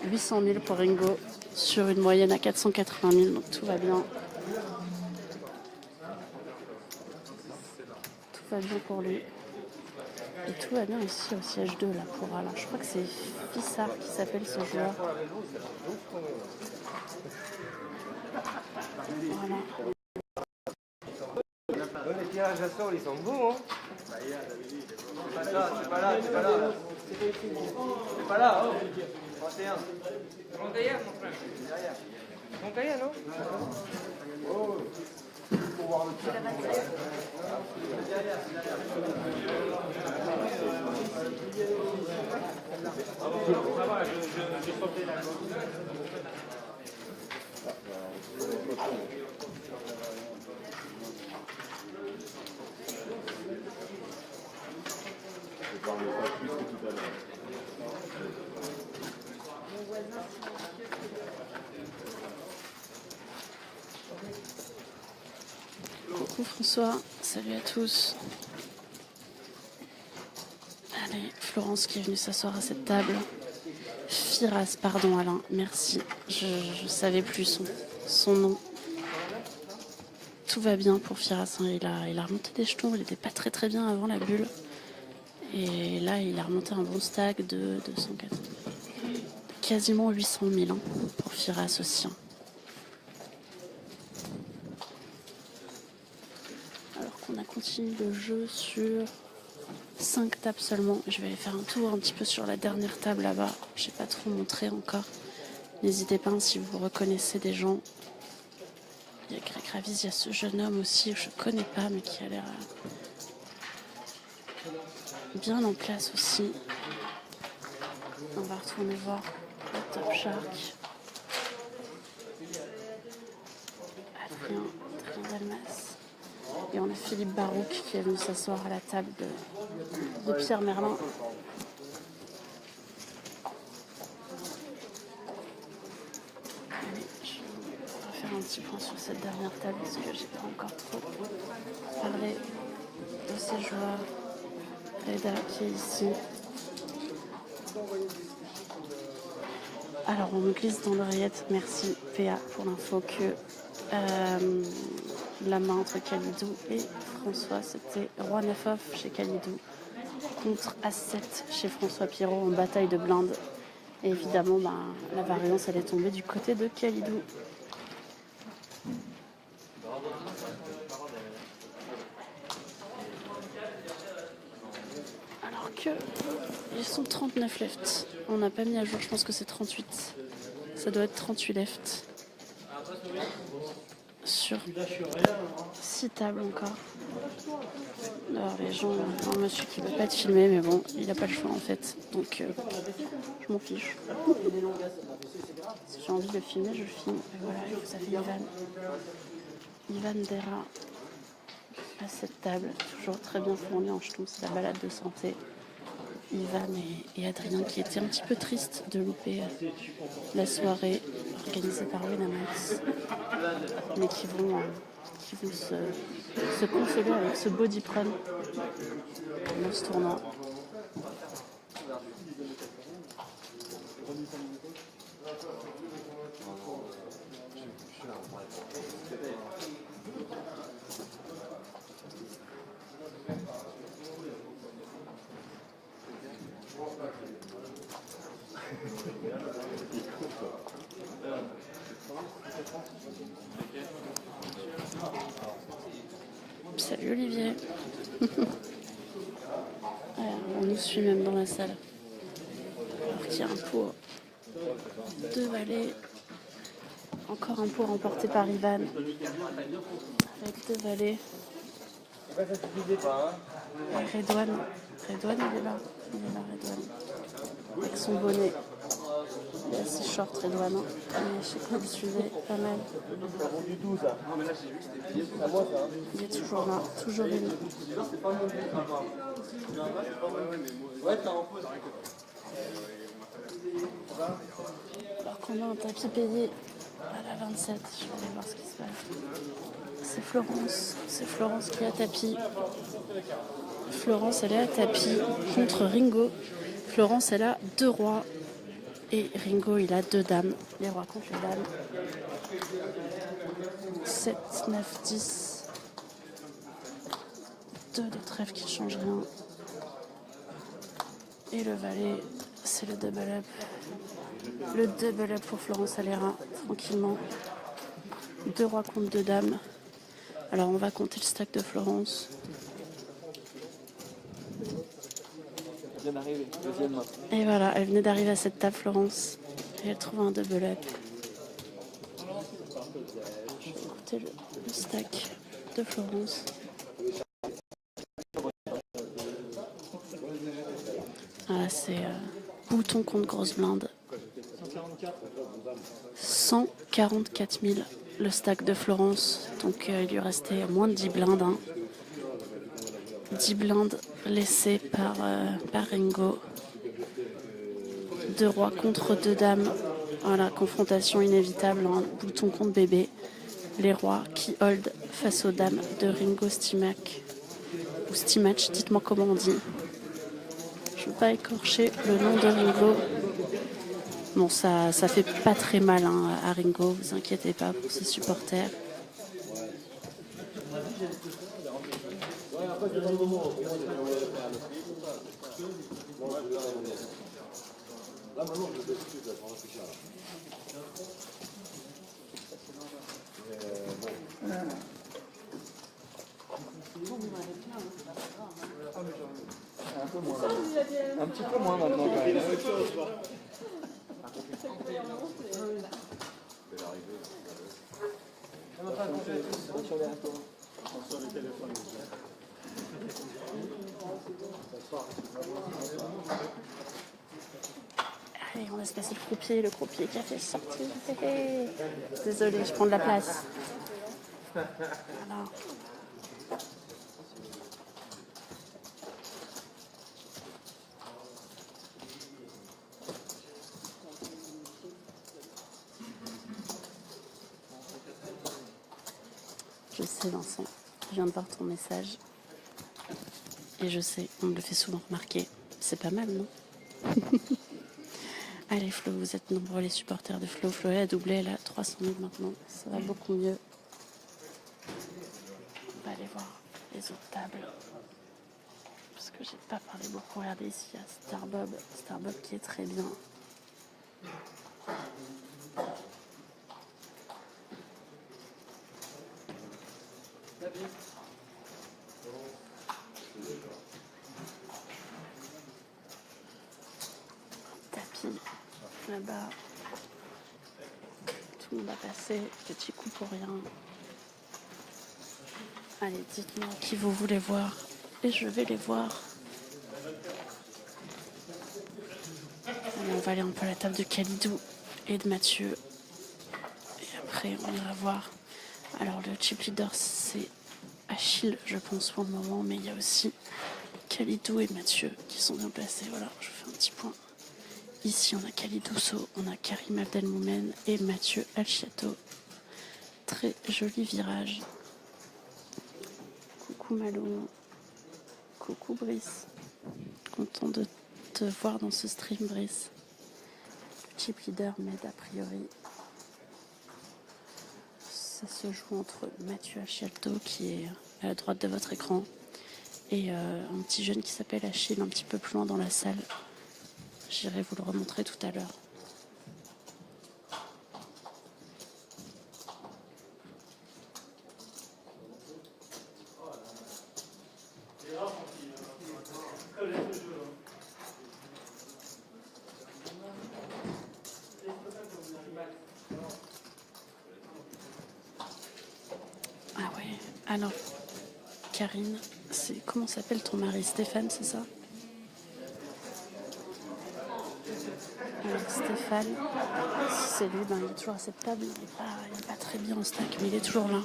800 000 pour Ringo sur une moyenne à 480 000, donc tout va bien. Tout va bien pour lui. Et tout va bien ici au siège 2 là pour Alain. Je crois que c'est Fissard qui s'appelle ce joueur. Voilà. Les tirages à sort, ils sont beaux, hein. C'est pas là. C'est pas là, oh. 31. 31, mon frère. Derrière. 31, non? Oh. Pour voir le chat. Ça va, j'ai sauté la Coucou François, salut à tous. Allez, Florence qui est venue s'asseoir à cette table. Firas, pardon Alain, merci. Je savais plus son nom. Tout va bien pour Firas, hein. Il a remonté des jetons, il n'était pas très bien avant la bulle. Et là, il a remonté un bon stack de 204. Quasiment 800 000 hein, pour Firas aussi. Hein. Alors qu'on a continué le jeu sur 5 tables seulement. Je vais aller faire un tour un petit peu sur la dernière table là-bas. Je n'ai pas trop montré encore. N'hésitez pas si vous reconnaissez des gens. Il y a Greg Ravis, il y a ce jeune homme aussi que je ne connais pas mais qui a l'air bien en place aussi. On va retourner voir le Top Shark. Adrien Delmas. Et on a Philippe Barouk qui est venu s'asseoir à la table de Pierre Merlin. Allez, on va faire un petit point sur cette dernière table parce que j'ai pas encore trop parlé de ces joueurs. Reda qui est ici. Alors on me glisse dans l'oreillette, merci PA pour l'info que la main entre Khalidou et François, c'était Roi 9 off chez Khalidou contre As7 chez François Pirot en bataille de blindes. Et évidemment, la variance elle est tombée du côté de Khalidou. Alors que ils sont 39 left. On n'a pas mis à jour, je pense que c'est 38. Ça doit être 38 left. Sur 6 tables encore. Alors les gens, un monsieur qui ne veut pas te filmer, mais bon, il n'a pas le choix en fait. Donc je m'en fiche. Si j'ai envie de le filmer, je le filme. Et voilà, vous avez Ivan Dera à cette table, toujours très bien fourni en jetons, c'est la balade de santé. Ivan et Adrien qui étaient un petit peu tristes de louper la soirée organisée par Winamax, mais qui vont se consoler avec ce body prun dans ce tournoi. Salut Olivier. On nous suit même dans la salle. Alors qu'il y a un pot, 2 valets, encore un pot remporté par Ivan avec 2 valets. Redouane, il est là, Redouane, avec son bonnet. Il est assez short Redouane, hein. Mais je sais que vous le suivez pas mal. Il est toujours là, toujours une. Alors qu'on a un tapis payé à la 27, je vais aller voir ce qui se passe. C'est Florence qui est à tapis. Florence, elle est à tapis contre Ringo. Florence, elle a 2 rois. Et Ringo, il a 2 dames. Les rois contre les dames. 7, 9, 10. 2 de trèfle qui ne changent rien. Et le valet, c'est le double up. Le double up pour Florence Alera, tranquillement. 2 rois contre 2 dames. Alors on va compter le stack de Florence. Vient d'arriver, deuxième main. Et voilà, elle venait d'arriver à cette table, Florence. Et elle trouve un double up. Je vais compter le stack de Florence. Ah, c'est bouton contre grosse blinde. 144 000 le stack de Florence. Donc il lui restait moins de 10 blindes. Hein. 10 blindes laissées par Ringo. 2 rois contre 2 dames. Voilà, confrontation inévitable. Hein. Bouton contre bébé. Les rois qui hold face aux dames de Ringo Stimac. Ou Stimac, dites-moi comment on dit. Je ne veux pas écorcher le nom de Ringo. Bon, ça fait pas très mal hein, à Ringo, vous inquiétez pas pour ses supporters. Un peu moins. Un petit peu moins maintenant quand même. Allez, on laisse passer le croupier qui a fait sortir. Désolée, je prends de la place. Voilà. Je sais, Vincent, je viens de voir ton message. Et je sais, on me le fait souvent remarquer. C'est pas mal, non? Allez, Flo, vous êtes nombreux les supporters de Flo. Flo, elle a doublé, elle a 300 000 maintenant. Ça va beaucoup mieux. On va aller voir les autres tables. Parce que j'ai pas parlé beaucoup. Regardez ici, il y a Starbob. Starbob qui est très bien. Là-bas, tout le monde a passé. Petit coup pour rien. Allez, dites-moi qui vous voulez voir. Et je vais les voir. Allez, on va aller un peu à la table de Khalidou et de Mathieu. Et après, on ira voir. Alors, le chip leader, c'est Achille, je pense, pour le moment. Mais il y a aussi Khalidou et Mathieu qui sont bien placés. Voilà, je fais un petit point. Ici, on a Khalidou So, on a Karim Abdelmoumen et Mathieu Alchiato. Très joli virage. Coucou Malou. Coucou Brice. Content de te voir dans ce stream, Brice. Le chip leader m'aide a priori. Ça se joue entre Mathieu Alchiato, qui est à la droite de votre écran, et un petit jeune qui s'appelle Achille, un petit peu plus loin dans la salle. J'irai vous le remontrer tout à l'heure. Ah ouais, alors, Karine, comment s'appelle ton mari? Stéphane, c'est ça? Alors Stéphane, si c'est lui, il est toujours à cette table, il n'est pas très bien en stack, mais il est toujours là.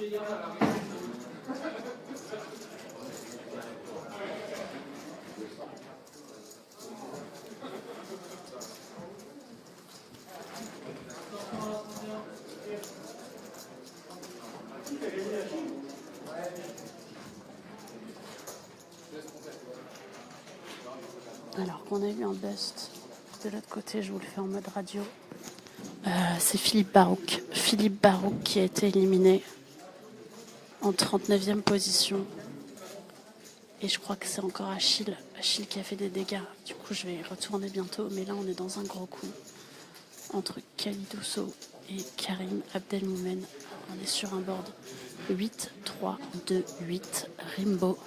Alors qu'on a eu un bust de l'autre côté, je vous le fais en mode radio. C'est Philippe Barouk. Philippe Barouk qui a été éliminé en 39e position. Et je crois que c'est encore Achille qui a fait des dégâts. Du coup, je vais retourner bientôt. Mais là, on est dans un gros coup entre Khalidou So et Karim Abdelmoumen. On est sur un board 8, 3, 2, 8, Rimbo.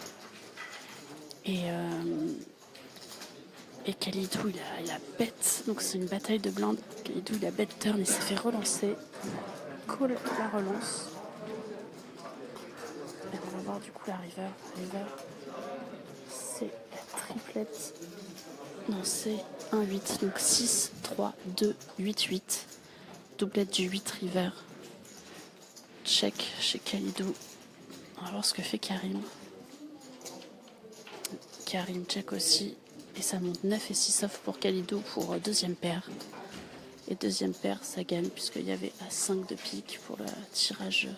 Et Khalidou, il a bête. Donc, c'est une bataille de blindes. Khalidou, il a bête turn. Il s'est fait relancer. Call la relance. Et on va voir du coup la river. La river, c'est la triplette. Non, c'est 1-8. Donc 6, 3, 2, 8, 8. Doublette du 8 river. Check chez Khalidou. On va voir ce que fait Karim. Karim check aussi. Et ça monte 9 et 6 off pour Khalidou pour deuxième paire. Et deuxième paire, ça gagne puisqu'il y avait à 5 de pique pour le tirage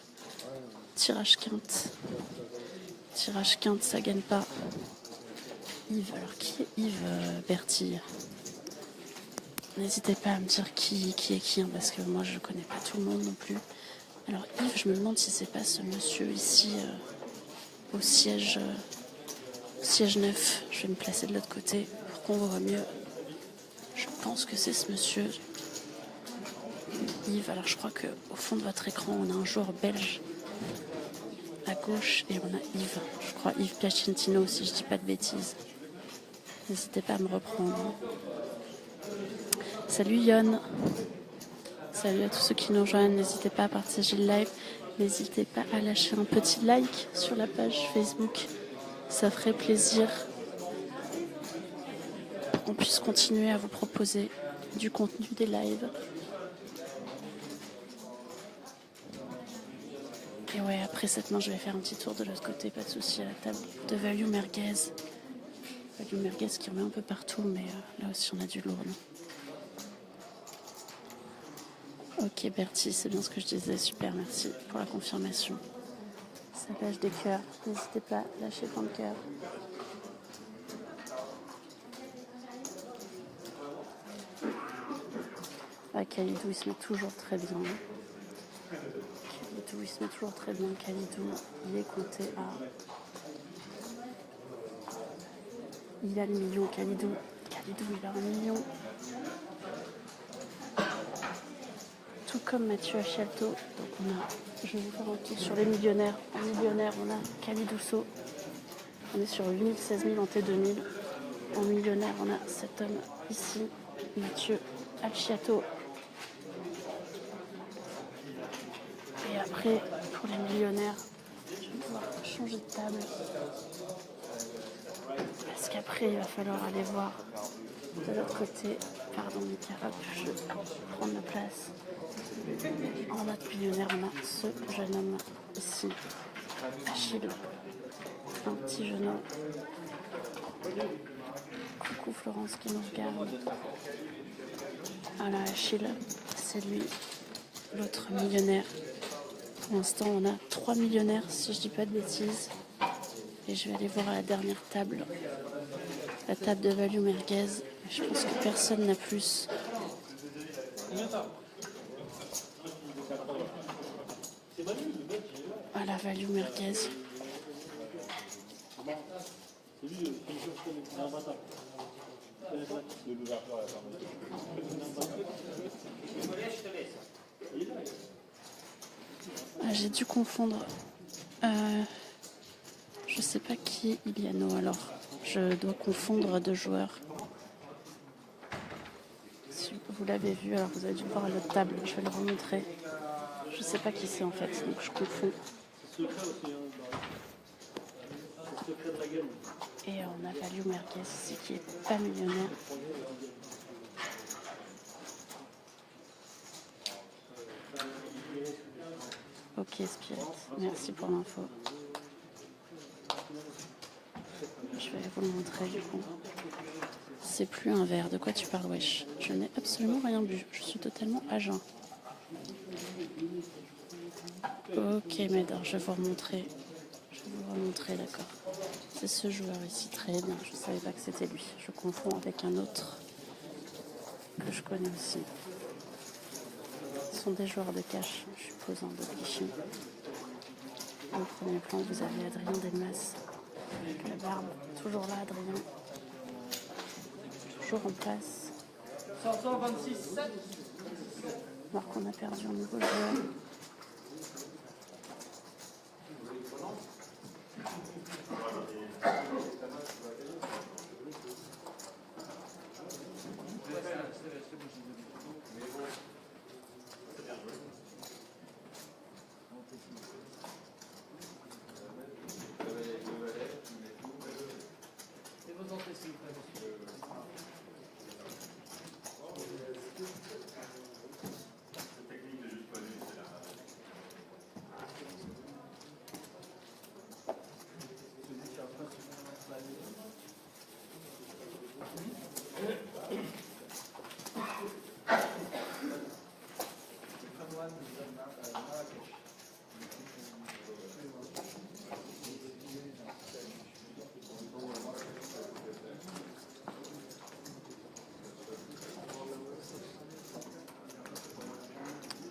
quinte. Tirage quinte, ça gagne pas. Yves, alors qui est Yves Bertille? N'hésitez pas à me dire qui est qui, hein, parce que moi je connais pas tout le monde non plus. Alors Yves, je me demande si c'est pas ce monsieur ici au siège 9. Je vais me placer de l'autre côté pour qu'on voit mieux. Je pense que c'est ce monsieur. Yves, alors je crois qu'au fond de votre écran, on a un joueur belge à gauche et on a Yves. Je crois Yves Piacentino, si je dis pas de bêtises. N'hésitez pas à me reprendre. Salut Yon. Salut à tous ceux qui nous rejoignent. N'hésitez pas à partager le live. N'hésitez pas à lâcher un petit like sur la page Facebook. Ça ferait plaisir qu'on puisse continuer à vous proposer du contenu des lives. Et ouais, après cette main, je vais faire un petit tour de l'autre côté, pas de souci, à la table de Value Merguez. Value Merguez qui remet un peu partout, mais là aussi on a du lourd, non? Ok Bertie, c'est bien ce que je disais, super, merci pour la confirmation. Ça lâche des cœurs, n'hésitez pas à lâcher plein de cœurs. Ah, Khalidou, il se met toujours très bien. Khalidou, il se met toujours très bien. Khalidou, il est compté à... Il a le million, Khalidou. Khalidou, il a 1 million. Tout comme Mathieu Achalto. Donc je vais vous faire un tour sur les millionnaires. En millionnaire, on a Khalidou So. On est sur 8 000, 16 000 en T2000. En millionnaire, on a cet homme ici, Mathieu Alciato. Et après, pour les millionnaires, je vais pouvoir changer de table. Parce qu'après, il va falloir aller voir de l'autre côté. Pardon, Mika, hop, je vais prendre la place. En bas de millionnaire, on a ce jeune homme ici, Achille. Un petit jeune homme. Coucou Florence qui nous regarde. Voilà, Achille, c'est lui, l'autre millionnaire. Pour l'instant, on a 3 millionnaires, si je dis pas de bêtises. Et je vais aller voir à la dernière table, la table de Value Merguez. Je pense que personne n'a plus. Voilà, Value Merguez. Ah, j'ai dû confondre. Je sais pas qui est Iliano, alors je dois confondre deux joueurs. Si vous l'avez vu, alors vous avez dû voir à l'autre table, je vais le remontrer. Je sais pas qui c'est en fait, donc je confonds. Et on a Value Merguez ici qui est pas millionnaire. Ok Spirit, merci pour l'info. Je vais vous le montrer du coup. C'est plus un verre, de quoi tu parles wesh? Je n'ai absolument rien bu, je suis totalement à jeun. Ok Médard, je vais vous remontrer. Je vais vous remontrer, d'accord. C'est ce joueur ici, très bien, je ne savais pas que c'était lui. Je confonds avec un autre que je connais aussi. Ce sont des joueurs de cash, je suppose, de Clichy. Au premier plan, vous avez Adrien Delmas, avec la barbe. Toujours là, Adrien. Toujours en place. 526, 7. Alors qu'on a perdu un nouveau joueur.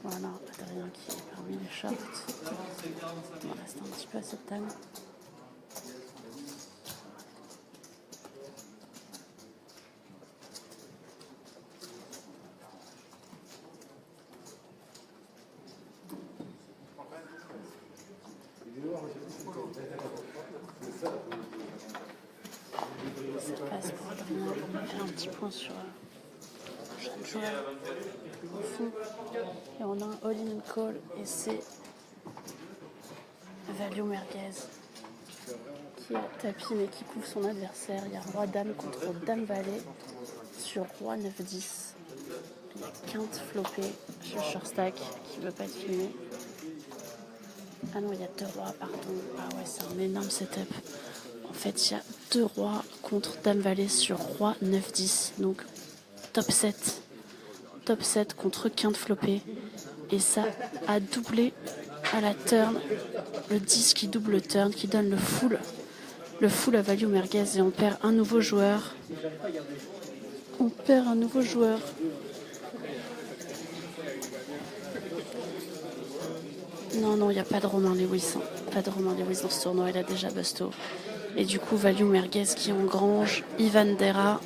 Voilà, Adrien qui est parmi les shorts. On va rester un petit peu à cette table. Ça passe pour Adrien. On va faire un petit point sur chaque joueur au fond. Et on a un all-in call et c'est Value Merguez qui a tapis mais qui couvre son adversaire. Il y a Roi-Dame contre Dame-Valet sur Roi-9-10. Il y a quinte flopée chez Shortstack qui ne veut pas être filmé. Ah non, il y a 2 rois, pardon. Ah ouais, c'est un énorme setup. En fait, il y a 2 rois contre Dame-Valet sur Roi 9-10. Donc, top 7. Top 7 contre quinte flopée. Et ça a doublé à la turn. Le 10 qui double le turn, qui donne le full à Value Merguez. Et on perd un nouveau joueur. On perd un nouveau joueur. Non, il n'y a pas de Romain Lewis. Pas de Romain Lewis dans ce tournoi, il a déjà busto. Et du coup, Value Merguez qui engrange Ivan Dera,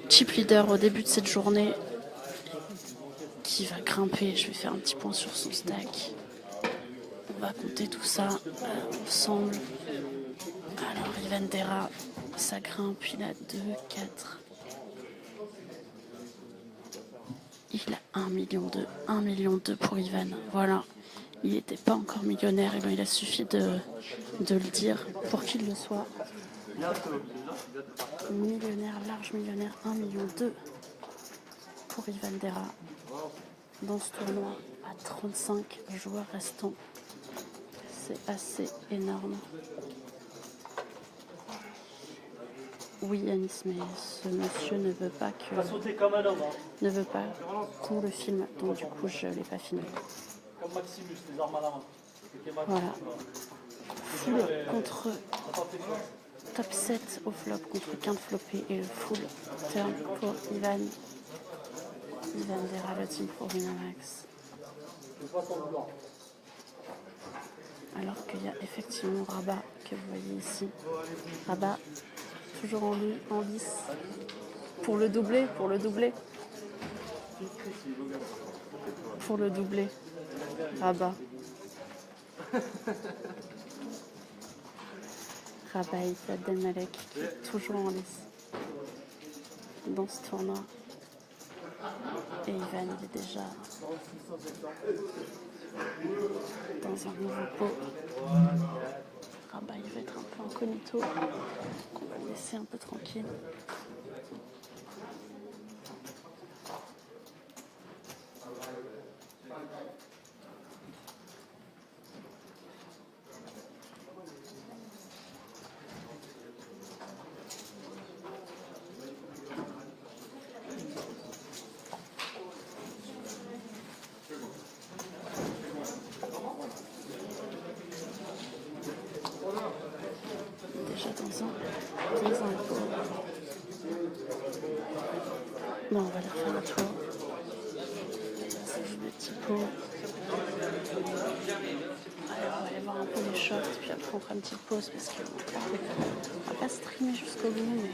chip leader au début de cette journée, qui va grimper. Je vais faire un petit point sur son stack. On va compter tout ça ensemble. Alors, Ivan Dera, ça grimpe, il a 2, 4. il a 1 million pour Ivan. Voilà. Il n'était pas encore millionnaire, et bien il a suffi de le dire pour qu'il le soit. Millionnaire, large millionnaire, 1 million pour Ivan Dera dans ce tournoi à 35 joueurs restants. C'est assez énorme. Oui, Yanis, mais ce monsieur ne veut pas qu'on le filme, donc du coup je ne l'ai pas filmé. Comme Maximus, les armes à la main. Voilà. Full contre top 7 au flop contre quinte flopé et le full turn pour Ivan. Ivan Dera, le team pour Winamax. Alors qu'il y a effectivement Rabat que vous voyez ici. Rabat toujours en lice. Pour le doubler. Rabat. Rabat et Abdelmalek qui est toujours en lice dans ce tournoi. Et Ivan il est déjà dans un nouveau pot. Rabat il va être un peu incognito. On va le laisser un peu tranquille. Déjà dans un pot. Bon, on va leur faire un tour. Ça joue le petit pot. Alors, on va aller voir un peu les shorts, puis après on fera une petite pause parce qu'on va pas streamer jusqu'au bout, mais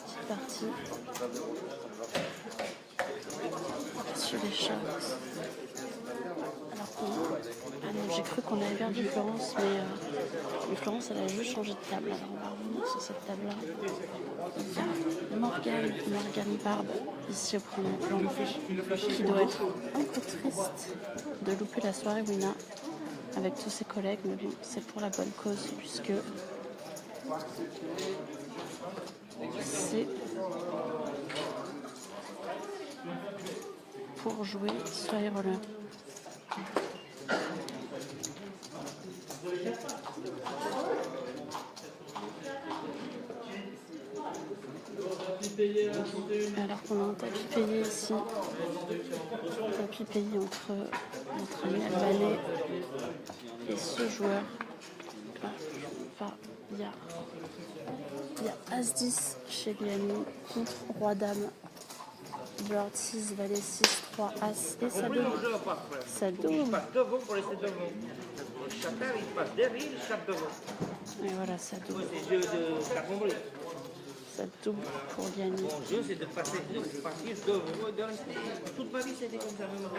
petite partie sur les shorts. Alors j'ai cru qu'on avait perdu Florence, mais Florence elle a juste changé de table. Alors on va revenir sur cette table-là. Il y a Morgane Barbe ici au premier plan, qui doit être un peu triste de louper la soirée Wina avec tous ses collègues, mais bon, c'est pour la bonne cause puisque c'est pour jouer sur les rollers. Alors qu'on a un tapis payé ici, un tapis payé entre notre ami albanais et ce joueur. Enfin, il y a As-10 chez Liani contre Roi-Dame. Bird 6, Valet 6, 3, As et ça double. Ça double. Et voilà, ça double. Ça double pour Liani.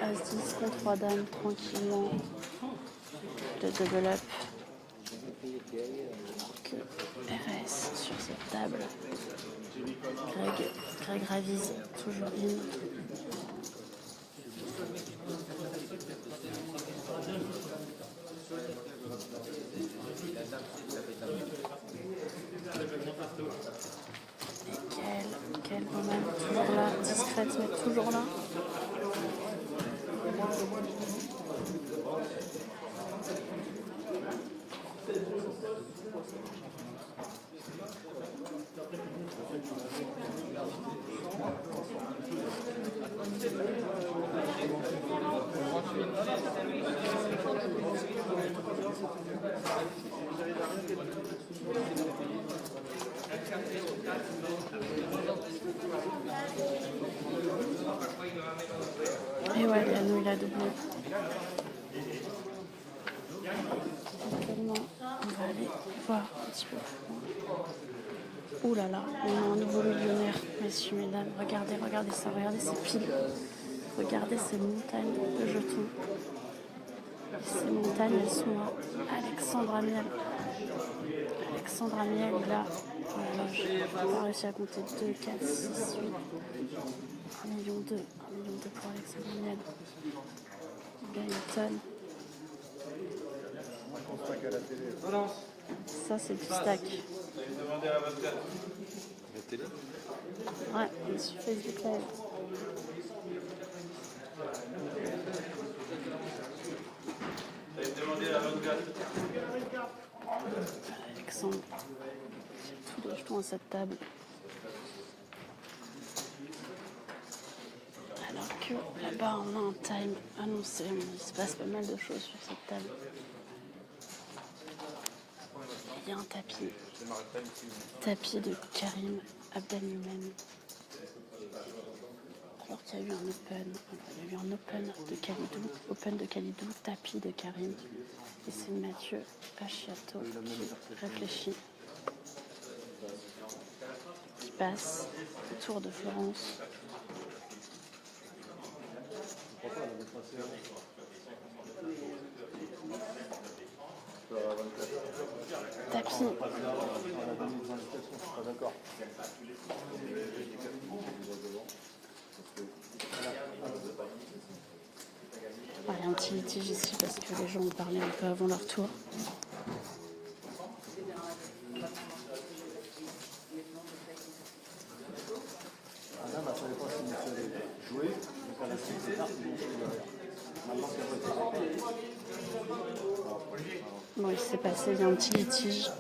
As-10 contre Roi-Dame, tranquillement. Le double up. Que RS sur cette table. Greg Ravise, toujours in. Et quel moment, toujours là, discrète, mais toujours là. Et ouais, Liano, il a doublé. Actuellement, on va aller voir un petit peu plus loin. Ouh là là, on a un nouveau millionnaire, messieurs, mesdames. Regardez ça, regardez ces piles. Regardez ces montagnes de jetons. Ces montagnes, elles sont à Alexandre Amiel. Alexandre Amiel, là, je n'ai pas réussi à compter 2, 4, 6, 8. 1,2 million pour Alexandre Amiel. Il gagne une tonne. Ça, c'est du stack. La télé. Ouais, sur Facebook Live. Alexandre, tous les jetons à cette table. Alors que là-bas, on a un time annoncé. Il se passe pas mal de choses sur cette table. Il y a un tapis. Tapis de Karim Abdelmoumen. Alors qu'il y a eu un open. Il y a eu un open de Khalidou, tapis de Karim. Et c'est Mathieu Achiato qui réfléchit. Qui passe au tour de Florence. Tapis. Il y a un petit litige ici parce que les gens ont parlé un peu avant leur tour. Bon, il s'est passé, il y a un petit litige.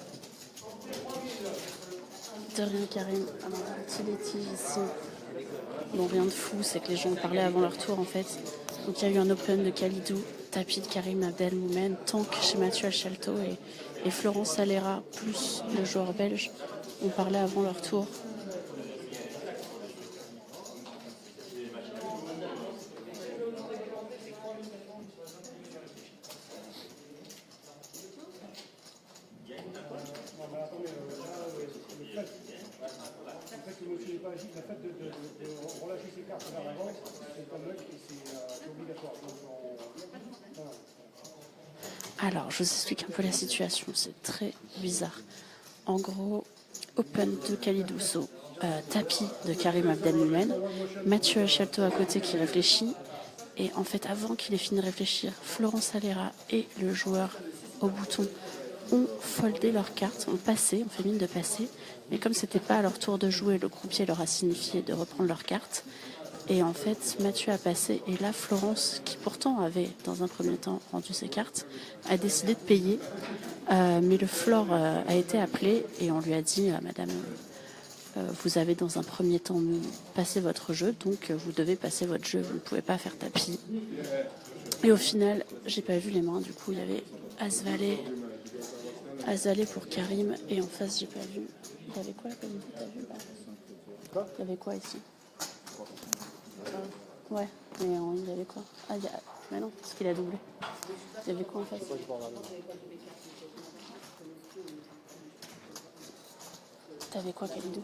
De rien, Karim. Alors, un petit litige ici. Bon, rien de fou, c'est que les gens ont parlé avant leur tour en fait. Donc il y a eu un open de Khalidou, tapis de Karim Abdelmoumen, tank chez Mathieu Achiato et Florence Alera, plus le joueur belge, ont parlé avant leur tour. Alors, je vous explique un peu la situation, c'est très bizarre. En gros, open de Khalidou, tapis de Karim Abdelmoumen, Mathieu Achiato à côté qui réfléchit, et en fait, avant qu'il ait fini de réfléchir, Florence Alera et le joueur au bouton ont foldé leurs cartes, ont fait mine de passer, mais comme c'était pas à leur tour de jouer, le croupier leur a signifié de reprendre leurs cartes. Et en fait, Mathieu a passé, et là, Florence, qui pourtant avait, dans un premier temps, rendu ses cartes, a décidé de payer. Mais le floor a été appelé, et on lui a dit, Madame, vous avez dans un premier temps passé votre jeu, donc vous devez passer votre jeu, vous ne pouvez pas faire tapis. Et au final, j'ai pas vu les mains, du coup, il y avait As-Valet pour Karim, et en face, j'ai pas vu. Il y avait quoi, comme t'as vu là? Il y avait quoi ici? Ouais, mais il y avait quoi? Mais non, parce qu'il a doublé. Il y avait quoi en face? T'avais quoi, Khalidou?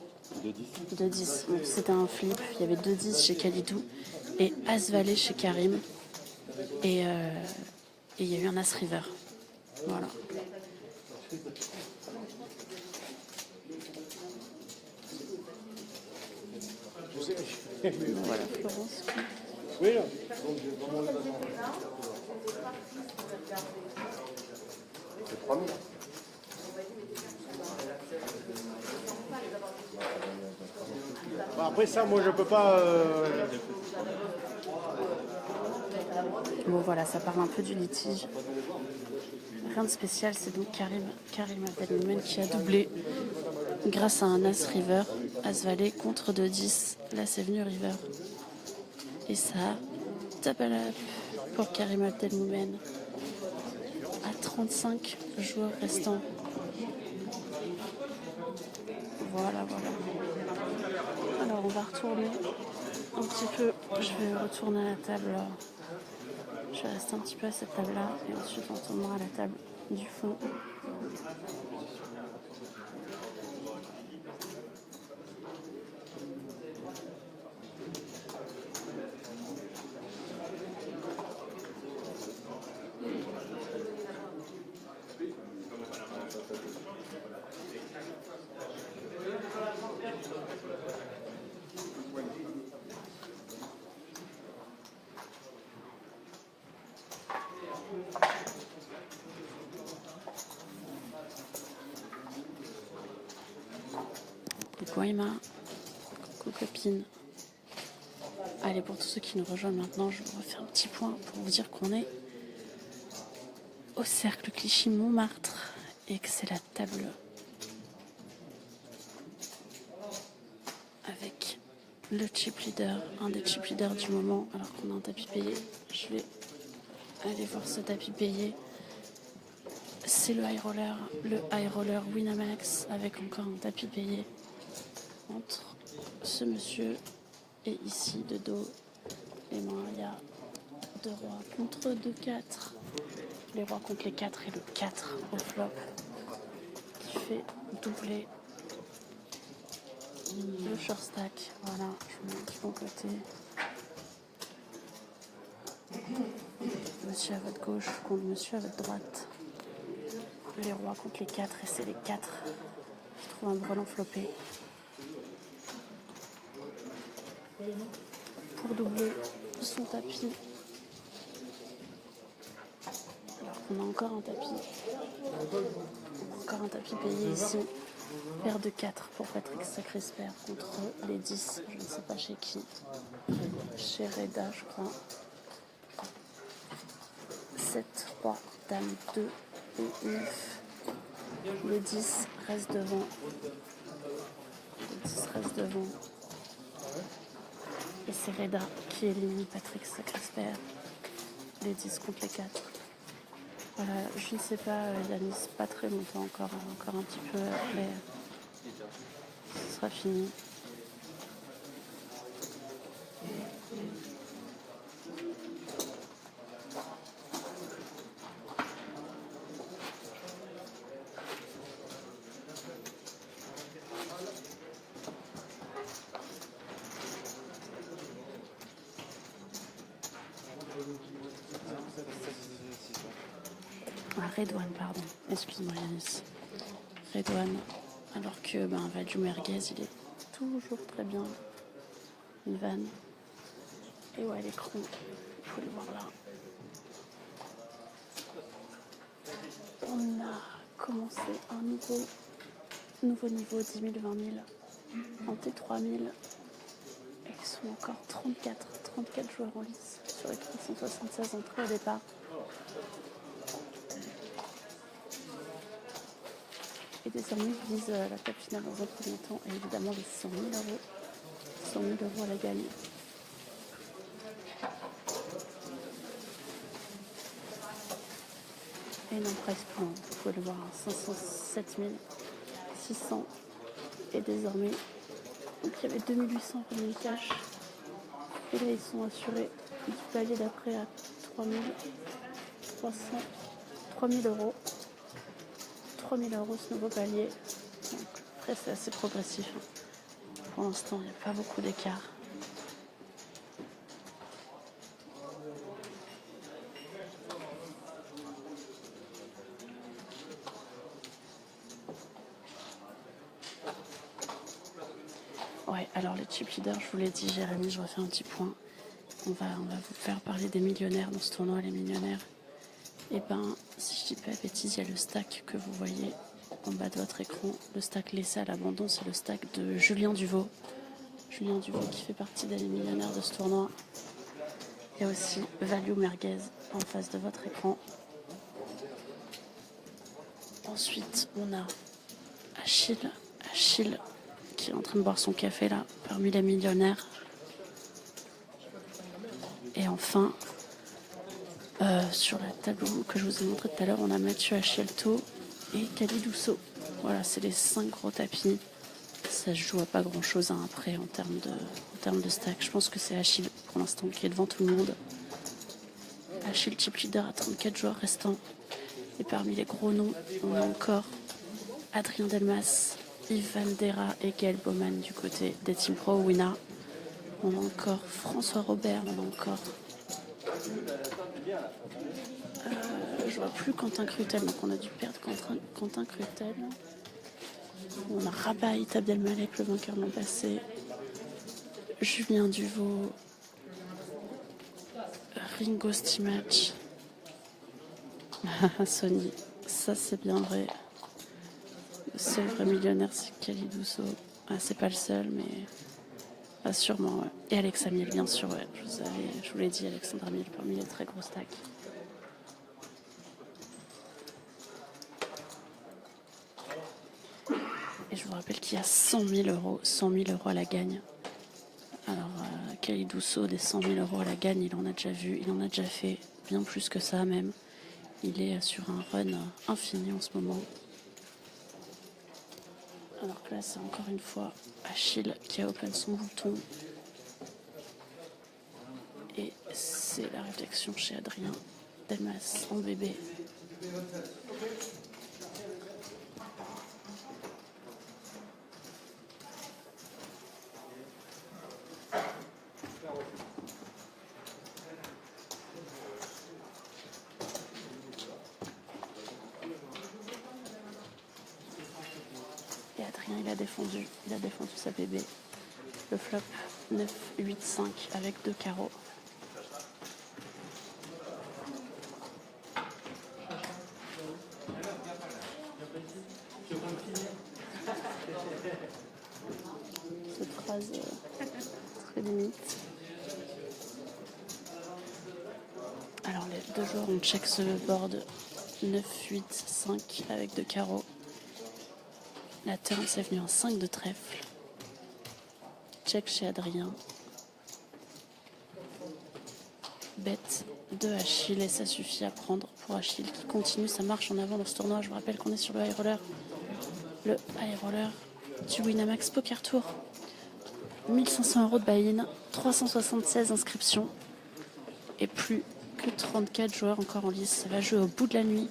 2-10. 2-10. Donc c'était un flip. Il y avait 2-10 chez Khalidou et As-Valet chez Karim. Et il y a eu un As-River. Voilà. Voilà, Florence. Oui, c'est 3000. Bon, après ça, moi je peux pas. Bon voilà, ça parle un peu du litige. Rien de spécial, c'est donc Karim Abdelmoumen qui a doublé grâce à un As-River, As-Valet contre 2-10. Là c'est venu River. Et ça, double up pour Karim Abdelmoumen. À 35 joueurs restants. Voilà. Alors on va retourner un petit peu. Je vais retourner à la table. Je vais rester un petit peu à cette table-là et ensuite on tournera à la table du fond. coucou Aïma, coucou copine. Allez, pour tous ceux qui nous rejoignent maintenant, je vous refais un petit point pour vous dire qu'on est au cercle Clichy-Montmartre et que c'est la table avec le chip leader, un des chip leaders du moment, alors qu'on a un tapis payé. Je vais aller voir ce tapis payé. C'est le high roller Winamax avec encore un tapis payé entre ce monsieur et ici de dos. Les mains, il y a 2 rois contre 2-4. Les rois contre les 4 et le 4 au flop qui fait doubler le short stack. Voilà, je vous mets du bon côté. Monsieur à votre gauche contre monsieur à votre droite. Les rois contre les 4 et c'est les 4 qui trouvent un brelan floppé. Pour doubler son tapis. Alors qu'on a encore un tapis. Encore un tapis payé ici. Paire de 4 pour Patrick Sacré-Spert contre les 10. Je ne sais pas chez qui. Chez Reda, je crois. 7, 3, dame 2 et 9. Le 10 reste devant. Le 10 reste devant. Et c'est Reda qui élimine Patrick Sacré-Spert. Les 10 contre les 4. Voilà, je ne sais pas, Yanis, pas très longtemps encore un petit peu après. Ce sera fini. Redouane, pardon. Excuse-moi, Yanis. Redouane. Alors que Value Merguez, il est toujours très bien. Une vanne. Et ouais, l'écran, il faut le voir là. On a commencé un nouveau niveau, 10 000, 20 000, en T3 000. Et ils sont encore 34 joueurs en lice sur les 376 entrées au départ. Et désormais, ils visent la table finale dans un premier temps et évidemment les 100 000 euros. 100 000 euros à la gagne. Et non, presque plus, vous pouvez le voir, 507 600. Et désormais, donc il y avait 2800 revenus cash. Et là, ils sont assurés du palier d'après à 3000 euros. 3000 euros ce nouveau palier. Donc, après, c'est assez progressif. Pour l'instant, il n'y a pas beaucoup d'écart. Ouais, alors les chip leaders, je vous l'ai dit, Jérémy, je refais un petit point. On va vous faire parler des millionnaires dans ce tournoi, les millionnaires. Et si je dis pas bêtise, il y a le stack que vous voyez en bas de votre écran. Le stack laissé à l'abandon, c'est le stack de Julien Duvaux. Julien Duvaux qui fait partie des millionnaires de ce tournoi. Il y a aussi Value Merguez en face de votre écran. Ensuite, on a Achille qui est en train de boire son café là, parmi les millionnaires. Et enfin, sur la table que je vous ai montré tout à l'heure, on a Mathieu Achielto et Khalid Ousso. Voilà, c'est les 5 gros tapis. Ça se joue à pas grand chose après en termes de stack. Je pense que c'est Achille pour l'instant qui est devant tout le monde. Achille chip leader à 34 joueurs restants. Et parmi les gros noms, on a encore Adrien Delmas, Yves Valdera et Gaël Bowman du côté des Team Pro Wina. On a encore François Robert, on a encore je vois plus Quentin Crutel, donc on a dû perdre Quentin Crutel. On a Rabaï Abdelmalek, le vainqueur de l'an passé. Julien Duvaux. Ringo Stimac. Sony, ça c'est bien vrai. Le seul vrai millionnaire, c'est Khalid Ousso. Ah, c'est pas le seul, mais ah, sûrement. Ouais. Et Alexa Mille, bien sûr. Ouais. Je vous l'ai dit, Alexandra Mille parmi les très gros stacks. Et je vous rappelle qu'il y a 100 000 euros à la gagne. Alors, Kelly Dousseau, des 100 000 euros à la gagne, il en a déjà vu, il en a déjà fait, bien plus que ça même. Il est sur un run infini en ce moment. Alors que là, c'est encore une fois Achille qui a open son bouton. Et c'est la réflexion chez Adrien Delmas en bébé. Et Adrien, il a défendu sa bébé. Le flop 9, 8, 5 avec 2 carreaux. Cette phrase très limite. Alors les deux joueurs ont check ce board 9, 8, 5 avec 2 carreaux. La turn c'est venu en 5 de trèfle. Check chez Adrien. Bet de Achille et ça suffit à prendre pour Achille qui continue sa marche en avant dans ce tournoi. Je vous rappelle qu'on est sur le high roller. Le high roller du Winamax Poker Tour. 1500 euros de buy-in, 376 inscriptions et plus que 34 joueurs encore en lice. Ça va jouer au bout de la nuit.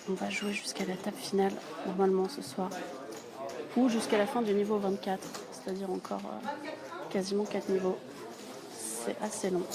On va jouer jusqu'à la table finale, normalement ce soir, ou jusqu'à la fin du niveau 24, c'est-à-dire encore quasiment 4 niveaux. C'est assez long.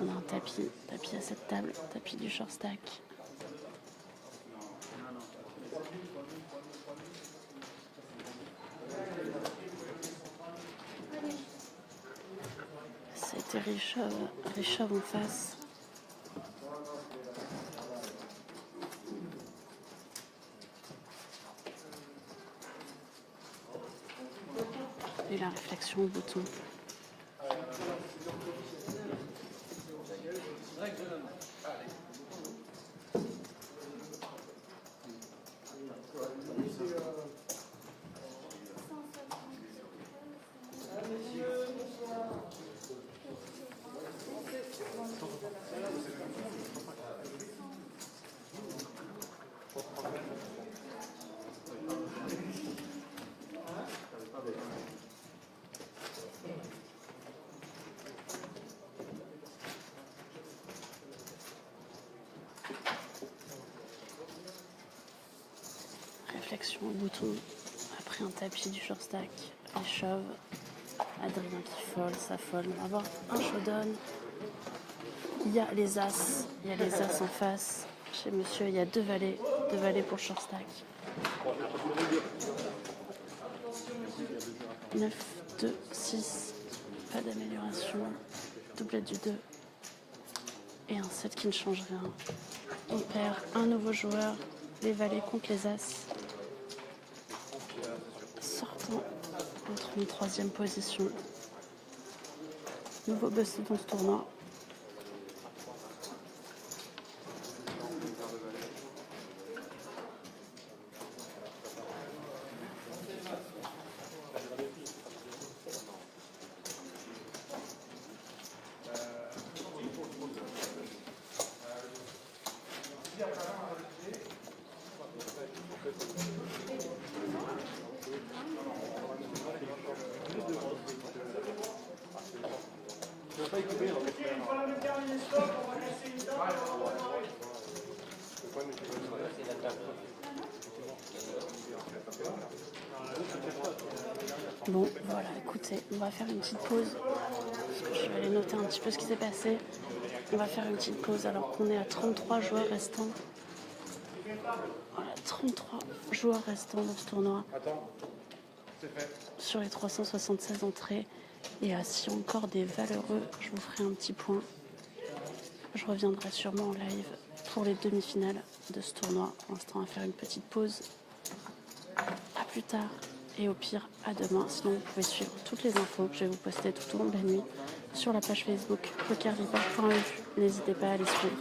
On a un tapis à cette table, tapis du short stack. C'était Richov en face. Et la réflexion au bouton. Réflexion au bouton après un tapis du short stack, Richov, Adrien qui fold, ça fold. On va avoir un showdown. Il y a les as en face. Chez monsieur, il y a deux valets pour le short stack. 9, 2, 6, pas d'amélioration. Doublette du 2 et un 7 qui ne change rien. On perd un nouveau joueur, les valets contre les as. Sortant en 33e position. Nouveau bust dans ce tournoi. Bon, voilà, écoutez, on va faire une petite pause. Parce que je vais aller noter un petit peu ce qui s'est passé. On va faire une petite pause alors qu'on est à 33 joueurs restants. Voilà, 33 joueurs restants dans ce tournoi. Sur les 376 entrées. Et si encore des valeureux, je vous ferai un petit point. Je reviendrai sûrement en live pour les demi-finales de ce tournoi. Pour l'instant, on va faire une petite pause. À plus tard. Et au pire, à demain. Sinon, vous pouvez suivre toutes les infos que je vais vous poster tout au long de la nuit sur la page Facebook pokervipers.eu. N'hésitez pas à les suivre.